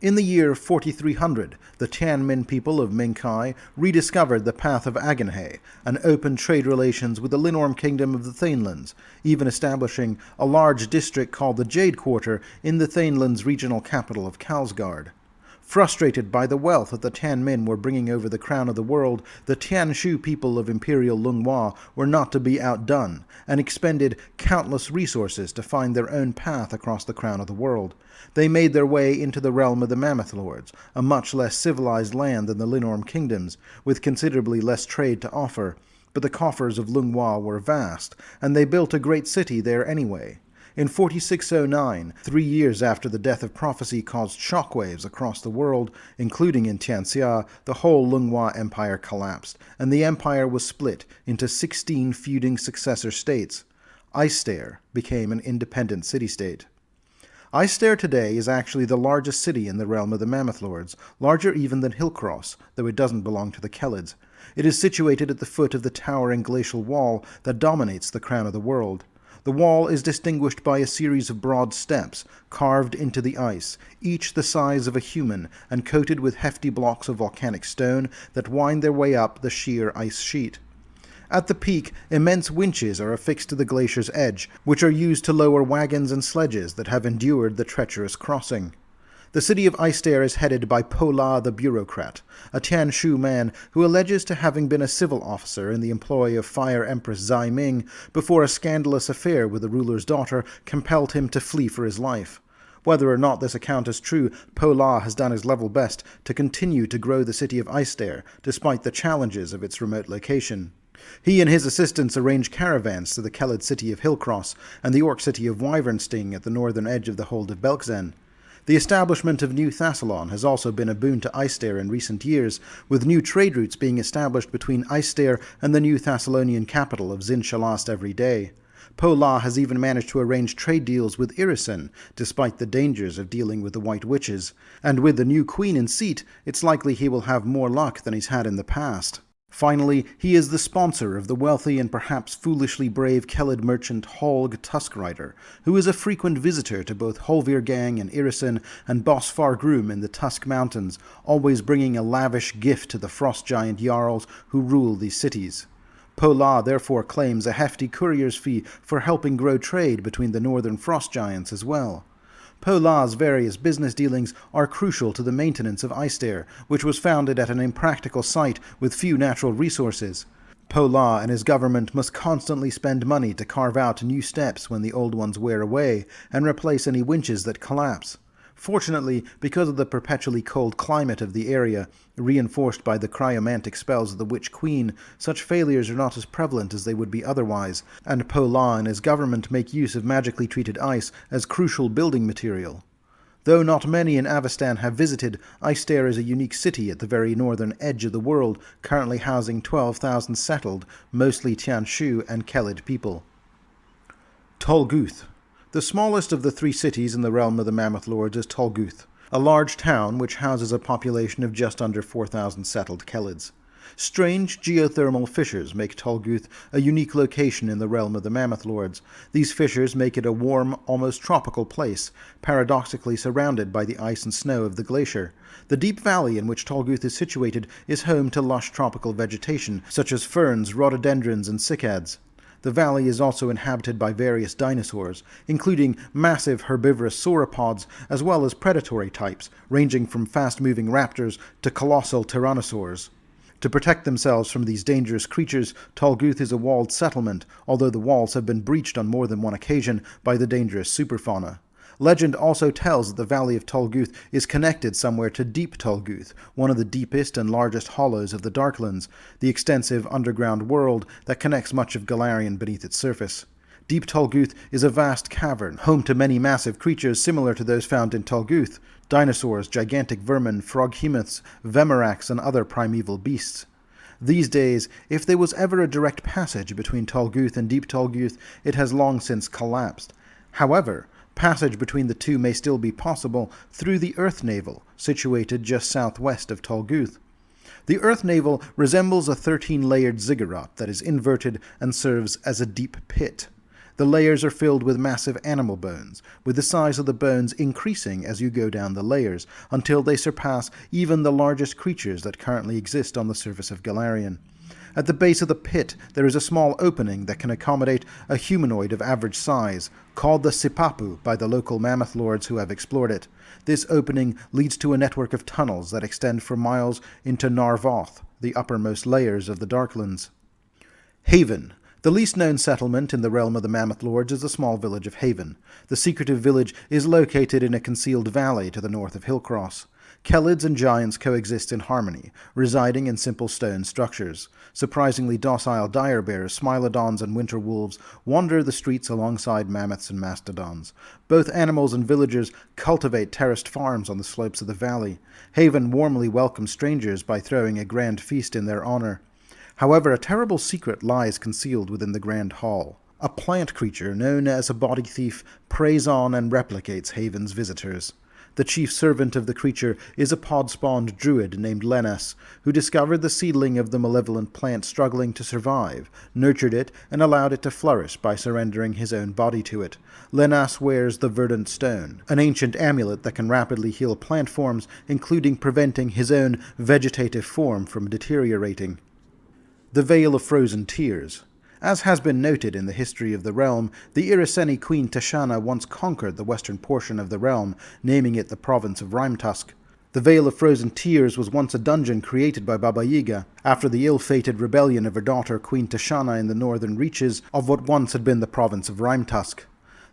[SPEAKER 1] In the year 4300, the Tianmin people of Minkai rediscovered the path of Agenhe and opened trade relations with the Linorm kingdom of the Thanelands, even establishing a large district called the Jade Quarter in the Thanelands' regional capital of Kalsgard. Frustrated by the wealth that the Tianmin were bringing over the crown of the world, the Tianshu people of Imperial Lunghua were not to be outdone, and expended countless resources to find their own path across the crown of the world. They made their way into the realm of the Mammoth Lords, a much less civilized land than the Linorm kingdoms, with considerably less trade to offer, but the coffers of Lunghua were vast, and they built a great city there anyway. In 4609, 3 years after the Death of Prophecy caused shockwaves across the world, including in Tianxia, the whole Lunghua Empire collapsed, and the empire was split into 16 feuding successor states. Icestair became an independent city-state. Icestair today is actually the largest city in the realm of the Mammoth Lords, larger even than Hillcross, though it doesn't belong to the Kellids. It is situated at the foot of the towering glacial wall that dominates the crown of the world. The wall is distinguished by a series of broad steps, carved into the ice, each the size of a human and coated with hefty blocks of volcanic stone that wind their way up the sheer ice sheet. At the peak, immense winches are affixed to the glacier's edge, which are used to lower wagons and sledges that have endured the treacherous crossing. The city of Icestair is headed by Po La the bureaucrat, a Tianshu man who alleges to having been a civil officer in the employ of Fire Empress Zai Ming before a scandalous affair with the ruler's daughter compelled him to flee for his life. Whether or not this account is true, Po La has done his level best to continue to grow the city of Icestair, despite the challenges of its remote location. He and his assistants arrange caravans to the Kellid city of Hillcross and the orc city of Wyvernsting at the northern edge of the hold of Belkzen. The establishment of New Thassalon has also been a boon to Icestair in recent years, with new trade routes being established between Icestair and the new Thessalonian capital of Zin Shalast every day. Po La has even managed to arrange trade deals with Irisen, despite the dangers of dealing with the White Witches, and with the new queen in seat, it's likely he will have more luck than he's had in the past. Finally, he is the sponsor of the wealthy and perhaps foolishly brave Kellid merchant Holg Tuskrider, who is a frequent visitor to both Holvirgang and Irisen and Boss Fargrum in the Tusk Mountains, always bringing a lavish gift to the frost giant Jarls who rule these cities. Po La therefore claims a hefty courier's fee for helping grow trade between the northern frost giants as well. Po La's various business dealings are crucial to the maintenance of Icestair, which was founded at an impractical site with few natural resources. Po La and his government must constantly spend money to carve out new steps when the old ones wear away, and replace any winches that collapse. Fortunately, because of the perpetually cold climate of the area, reinforced by the cryomantic spells of the Witch Queen, such failures are not as prevalent as they would be otherwise, and Po La and his government make use of magically treated ice as crucial building material. Though not many in Avestan have visited, Icestair is a unique city at the very northern edge of the world, currently housing 12,000 settled, mostly Tianshu and Kellid people. Tolguth. The smallest of the 3 cities in the realm of the Mammoth Lords is Tolguth, a large town which houses a population of just under 4,000 settled Kellids. Strange geothermal fissures make Tolguth a unique location in the realm of the Mammoth Lords. These fissures make it a warm, almost tropical place, paradoxically surrounded by the ice and snow of the glacier. The deep valley in which Tolguth is situated is home to lush tropical vegetation, such as ferns, rhododendrons, and cycads. The valley is also inhabited by various dinosaurs, including massive herbivorous sauropods, as well as predatory types, ranging from fast-moving raptors to colossal tyrannosaurs. To protect themselves from these dangerous creatures, Tolguth is a walled settlement, although the walls have been breached on more than one occasion by the dangerous superfauna. Legend also tells that the valley of Tolguth is connected somewhere to Deep Tolguth, one of the deepest and largest hollows of the Darklands, the extensive underground world that connects much of Golarion beneath its surface. Deep Tolguth is a vast cavern, home to many massive creatures similar to those found in Tolguth: dinosaurs, gigantic vermin, froghemoths, vemeraks, and other primeval beasts. These days, if there was ever a direct passage between Tolguth and Deep Tolguth, it has long since collapsed. However, passage between the two may still be possible through the Earth Navel, situated just southwest of Tolguth. The Earth Navel resembles a 13-layered ziggurat that is inverted and serves as a deep pit. The layers are filled with massive animal bones, with the size of the bones increasing as you go down the layers, until they surpass even the largest creatures that currently exist on the surface of Golarion. At the base of the pit, there is a small opening that can accommodate a humanoid of average size, called the Sipapu by the local Mammoth Lords who have explored it. This opening leads to a network of tunnels that extend for miles into Narvoth, the uppermost layers of the Darklands. Haven. The least known settlement in the realm of the Mammoth Lords is the small village of Haven. The secretive village is located in a concealed valley to the north of Hillcross. Kellids and giants coexist in harmony, residing in simple stone structures. Surprisingly docile dire bears, smilodons, and winter wolves wander the streets alongside mammoths and mastodons. Both animals and villagers cultivate terraced farms on the slopes of the valley. Haven warmly welcomes strangers by throwing a grand feast in their honor. However, a terrible secret lies concealed within the grand hall. A plant creature known as a body thief preys on and replicates Haven's visitors. The chief servant of the creature is a pod-spawned druid named Lenas, who discovered the seedling of the malevolent plant struggling to survive, nurtured it, and allowed it to flourish by surrendering his own body to it. Lenas wears the Verdant Stone, an ancient amulet that can rapidly heal plant forms, including preventing his own vegetative form from deteriorating. The Vale of Frozen Tears. As has been noted in the history of the realm, the Iraseni queen Tashana once conquered the western portion of the realm, naming it the province of Tusk. The Vale of Frozen Tears was once a dungeon created by Baba Yaga after the ill-fated rebellion of her daughter Queen Tashana in the northern reaches of what once had been the province of Tusk.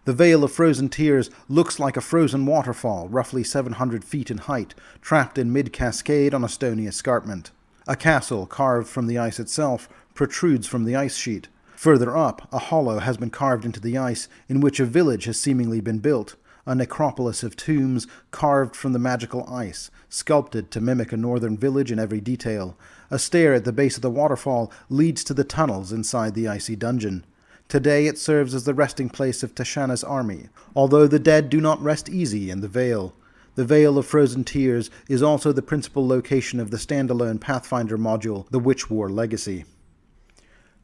[SPEAKER 1] The Vale of Frozen Tears looks like a frozen waterfall, roughly 700 feet in height, trapped in mid-cascade on a stony escarpment. A castle, carved from the ice itself, protrudes from the ice sheet. Further up, a hollow has been carved into the ice, in which a village has seemingly been built, a necropolis of tombs carved from the magical ice, sculpted to mimic a northern village in every detail. A stair at the base of the waterfall leads to the tunnels inside the icy dungeon. Today it serves as the resting place of Tashana's army, although the dead do not rest easy in the Vale. The Vale of Frozen Tears is also the principal location of the standalone Pathfinder module, the Witch War Legacy.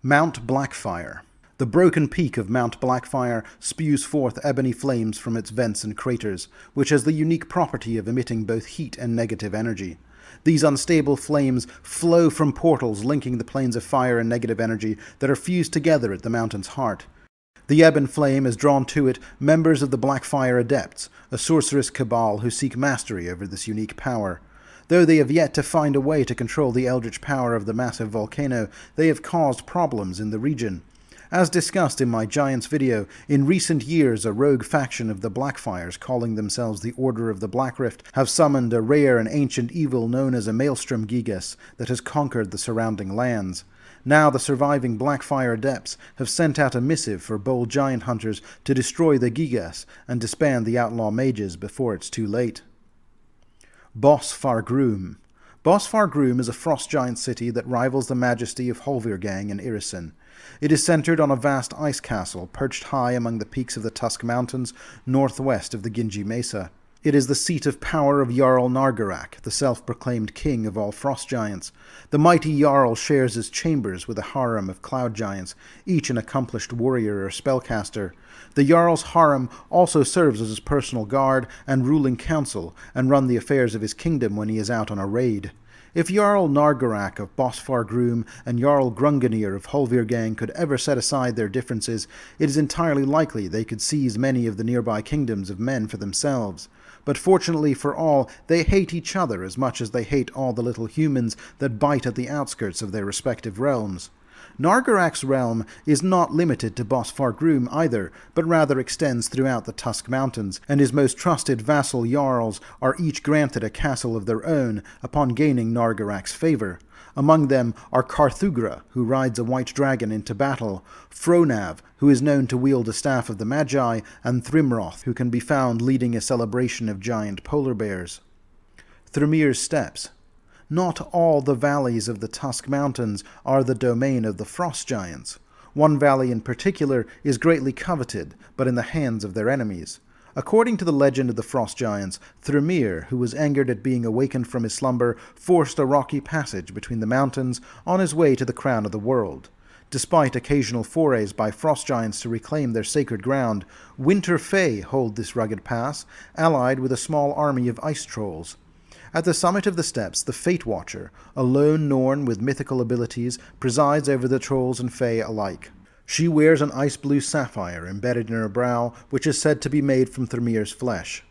[SPEAKER 1] Mount Blackfire. The broken peak of Mount Blackfire spews forth ebony flames from its vents and craters, which has the unique property of emitting both heat and negative energy. These unstable flames flow from portals linking the planes of fire and negative energy that are fused together at the mountain's heart. The ebon flame has drawn to it members of the Blackfire Adepts, a sorceress cabal who seek mastery over this unique power. Though they have yet to find a way to control the eldritch power of the massive volcano, they have caused problems in the region. As discussed in my Giants video, in recent years a rogue faction of the Blackfires, calling themselves the Order of the Black Rift, have summoned a rare and ancient evil known as a Maelstrom Gigas that has conquered the surrounding lands. Now the surviving Blackfire Adepts have sent out a missive for bold giant hunters to destroy the Gigas and disband the outlaw mages before it's too late. Bos Fargroom. Bos Fargroom is a frost giant city that rivals the majesty of Holvirgang in Irisin. It is centered on a vast ice castle perched high among the peaks of the Tusk Mountains, northwest of the Ginji Mesa. It is the seat of power of Jarl Nargarak, the self-proclaimed king of all frost giants. The mighty Jarl shares his chambers with a harem of cloud giants, each an accomplished warrior or spellcaster. The Jarl's harem also serves as his personal guard and ruling council, and run the affairs of his kingdom when he is out on a raid. If Jarl Nargarak of Bos Fargroom and Jarl Grunganir of Holvirgang could ever set aside their differences, it is entirely likely they could seize many of the nearby kingdoms of men for themselves. But fortunately for all, they hate each other as much as they hate all the little humans that bite at the outskirts of their respective realms. Nargarak's realm is not limited to Bos Fargroom either, but rather extends throughout the Tusk Mountains, and his most trusted vassal Jarls are each granted a castle of their own upon gaining Nargarak's favor. Among them are Karthugra, who rides a white dragon into battle, Fronav, who is known to wield a staff of the Magi, and Thrimroth, who can be found leading a celebration of giant polar bears. Thrimir's Steppes. Not all the valleys of the Tusk Mountains are the domain of the frost giants. One valley in particular is greatly coveted, but in the hands of their enemies. According to the legend of the frost giants, Thrimir, who was angered at being awakened from his slumber, forced a rocky passage between the mountains on his way to the crown of the world. Despite occasional forays by frost giants to reclaim their sacred ground, Winter Fae hold this rugged pass, allied with a small army of ice trolls. At the summit of the steppes, the Fate Watcher, a lone Norn with mythical abilities, presides over the trolls and Fae alike. She wears an ice-blue sapphire embedded in her brow, which is said to be made from Thrimir's flesh.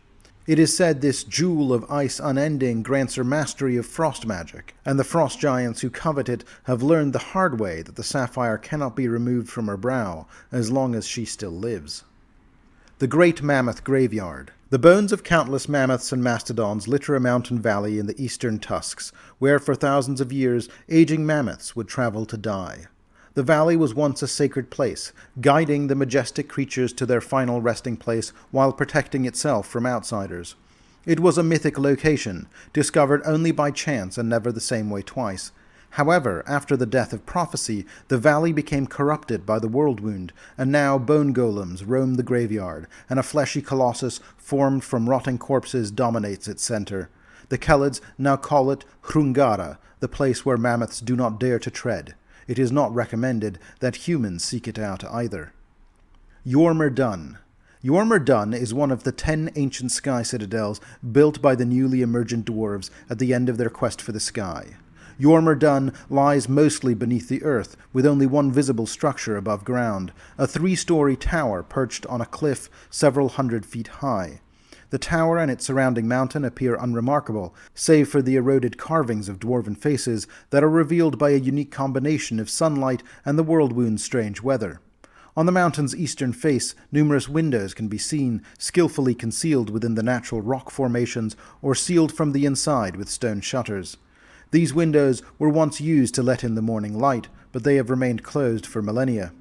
[SPEAKER 1] It is said this jewel of ice unending grants her mastery of frost magic, and the frost giants who covet it have learned the hard way that the sapphire cannot be removed from her brow as long as she still lives. The Great Mammoth Graveyard. The bones of countless mammoths and mastodons litter a mountain valley in the eastern Tusks, where for thousands of years aging mammoths would travel to die. The valley was once a sacred place, guiding the majestic creatures to their final resting place while protecting itself from outsiders. It was a mythic location, discovered only by chance and never the same way twice. However, after the death of prophecy, the valley became corrupted by the world wound, and now bone golems roam the graveyard, and a fleshy colossus formed from rotting corpses dominates its center. The Kellids now call it Hrungara, the place where mammoths do not dare to tread. It is not recommended that humans seek it out either. Yormer Dun. Yormer Dun is one of the 10 ancient sky citadels built by the newly emergent dwarves at the end of their quest for the sky. Yormer Dun lies mostly beneath the earth, with only one visible structure above ground, a 3-story tower perched on a cliff several hundred feet high. The tower and its surrounding mountain appear unremarkable, save for the eroded carvings of dwarven faces that are revealed by a unique combination of sunlight and the whirlwound's strange weather. On the mountain's eastern face, numerous windows can be seen, skillfully concealed within the natural rock formations or sealed from the inside with stone shutters. These windows were once used to let in the morning light, but they have remained closed for millennia.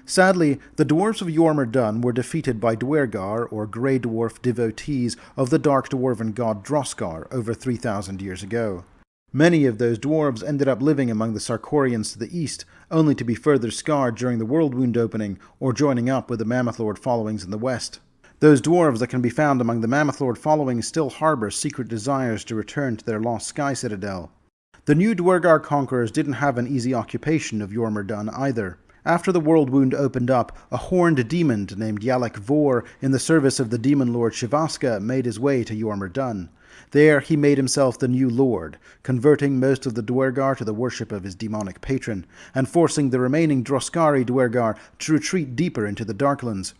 [SPEAKER 1] Sadly, the dwarves of Yormer Dun were defeated by Duergar, or Grey Dwarf devotees of the dark dwarven god Droskar, over 3,000 years ago. Many of those dwarves ended up living among the Sarkorians to the east, only to be further scarred during the world wound opening, or joining up with the Mammoth Lord followings in the west. Those dwarves that can be found among the Mammoth Lord followings still harbor secret desires to return to their lost sky citadel. The new Duergar conquerors didn't have an easy occupation of Yormer Dun either. After the world wound opened up, a horned demon named Yalek Vor, in the service of the demon lord Shivaska, made his way to Yormer Dun. There he made himself the new lord, converting most of the Duergar to the worship of his demonic patron, and forcing the remaining Droskari Duergar to retreat deeper into the Darklands.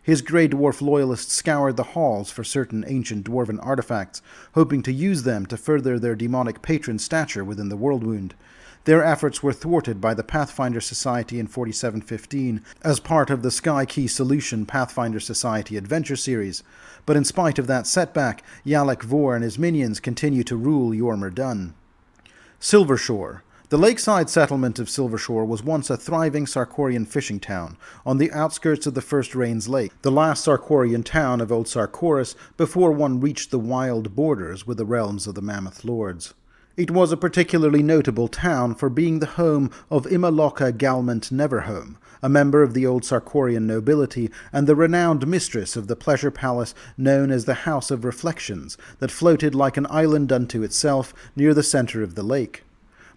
[SPEAKER 1] His Grey Dwarf loyalists scoured the halls for certain ancient dwarven artifacts, hoping to use them to further their demonic patron's stature within the world wound. Their efforts were thwarted by the Pathfinder Society in 4715 as part of the Sky Key Solution Pathfinder Society Adventure Series, but in spite of that setback, Yalek Vor and his minions continue to rule Yormer Dun. Silvershore. The lakeside settlement of Silvershore was once a thriving Sarkorian fishing town, on the outskirts of the First Rains Lake, the last Sarkorian town of Old Sarkoris before one reached the wild borders with the realms of the Mammoth Lords. It was a particularly notable town for being the home of Imaloka Galmant Neverhome, a member of the Old Sarkorian nobility and the renowned mistress of the pleasure palace known as the House of Reflections, that floated like an island unto itself near the center of the lake.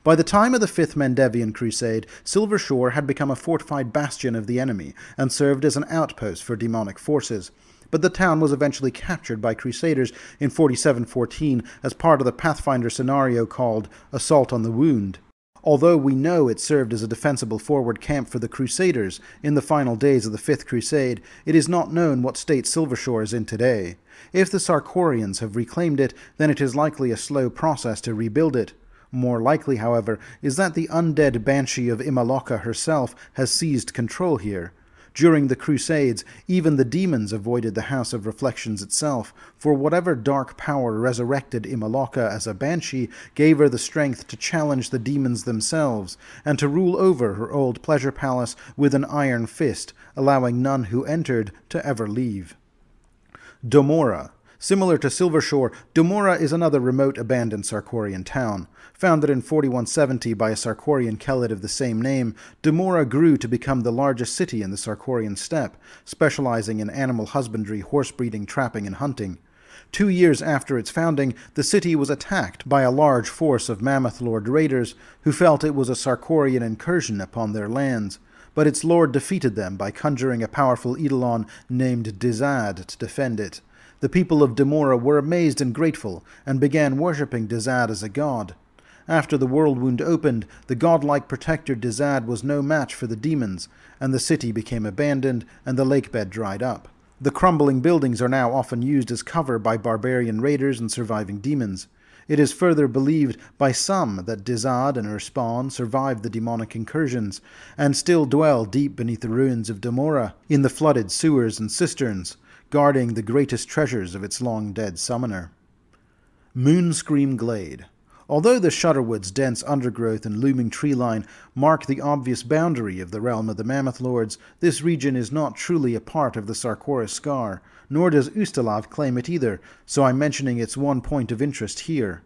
[SPEAKER 1] By the time of the Fifth Mendevian Crusade, Silvershore had become a fortified bastion of the enemy and served as an outpost for demonic forces. But the town was eventually captured by Crusaders in 4714 as part of the Pathfinder scenario called Assault on the Wound. Although we know it served as a defensible forward camp for the Crusaders in the final days of the Fifth Crusade, it is not known what state Silvershore is in today. If the Sarkorians have reclaimed it, then it is likely a slow process to rebuild it. More likely, however, is that the undead Banshee of Imaloka herself has seized control here. During the Crusades, even the demons avoided the House of Reflections itself, for whatever dark power resurrected Imaloka as a banshee gave her the strength to challenge the demons themselves, and to rule over her old pleasure palace with an iron fist, allowing none who entered to ever leave. Domora. Similar to Silvershore, Domora is another remote abandoned Sarkorian town. Founded in 4170 by a Sarkorian Kellid of the same name, Domora grew to become the largest city in the Sarkorian steppe, specializing in animal husbandry, horse breeding, trapping, and hunting. 2 years after its founding, the city was attacked by a large force of Mammoth Lord raiders who felt it was a Sarkorian incursion upon their lands. But its lord defeated them by conjuring a powerful Eidolon named Dizad to defend it. The people of Domora were amazed and grateful, and began worshipping Dizad as a god. After the world wound opened, the godlike protector Dizad was no match for the demons, and the city became abandoned and the lakebed dried up. The crumbling buildings are now often used as cover by barbarian raiders and surviving demons. It is further believed by some that Dizad and her spawn survived the demonic incursions, and still dwell deep beneath the ruins of Domora, in the flooded sewers and cisterns, guarding the greatest treasures of its long-dead summoner. Moonscream Glade. Although the Shudderwood's dense undergrowth and looming tree line mark the obvious boundary of the realm of the Mammoth Lords, this region is not truly a part of the Sarkoris Scar, nor does Ustalav claim it either, so I'm mentioning its one point of interest here.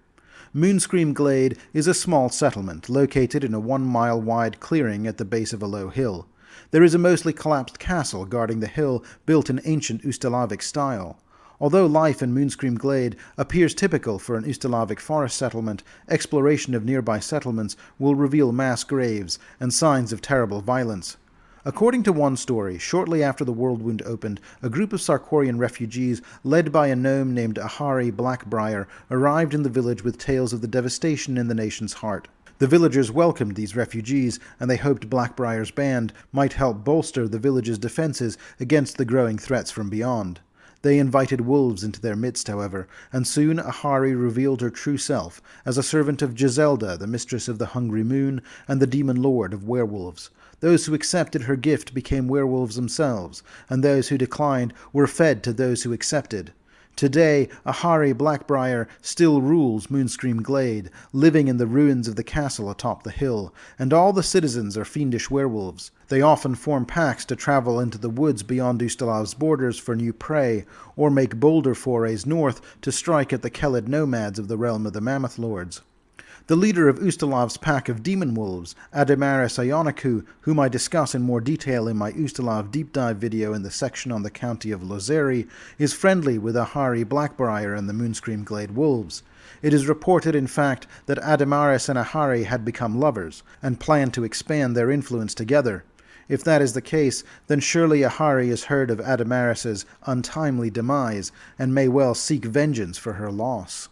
[SPEAKER 1] Moonscream Glade is a small settlement located in a 1-mile-wide clearing at the base of a low hill. There is a mostly collapsed castle guarding the hill built in ancient Ustalavic style. Although life in Moonscream Glade appears typical for an Ustalavic forest settlement, exploration of nearby settlements will reveal mass graves and signs of terrible violence. According to one story, shortly after the Worldwound opened, a group of Sarkorian refugees, led by a gnome named Ahari Blackbriar, arrived in the village with tales of the devastation in the nation's heart. The villagers welcomed these refugees, and they hoped Blackbriar's band might help bolster the village's defenses against the growing threats from beyond. They invited wolves into their midst, however, and soon Ahari revealed her true self as a servant of Giselda, the mistress of the Hungry Moon, and the demon lord of werewolves. Those who accepted her gift became werewolves themselves, and those who declined were fed to those who accepted. Today, Ahari Blackbriar still rules Moonscream Glade, living in the ruins of the castle atop the hill, and all the citizens are fiendish werewolves. They often form packs to travel into the woods beyond Ustalav's borders for new prey, or make bolder forays north to strike at the Kellid nomads of the realm of the Mammoth Lords. The leader of Ustalav's pack of demon wolves, Ademaris Ionicu, whom I discuss in more detail in my Ustalav deep dive video in the section on the county of Lozeri, is friendly with Ahari Blackbriar and the Moonscream Glade wolves. It is reported, in fact, that Ademaris and Ahari had become lovers, and planned to expand their influence together. If that is the case, then surely Ahari has heard of Ademaris's untimely demise, and may well seek vengeance for her loss.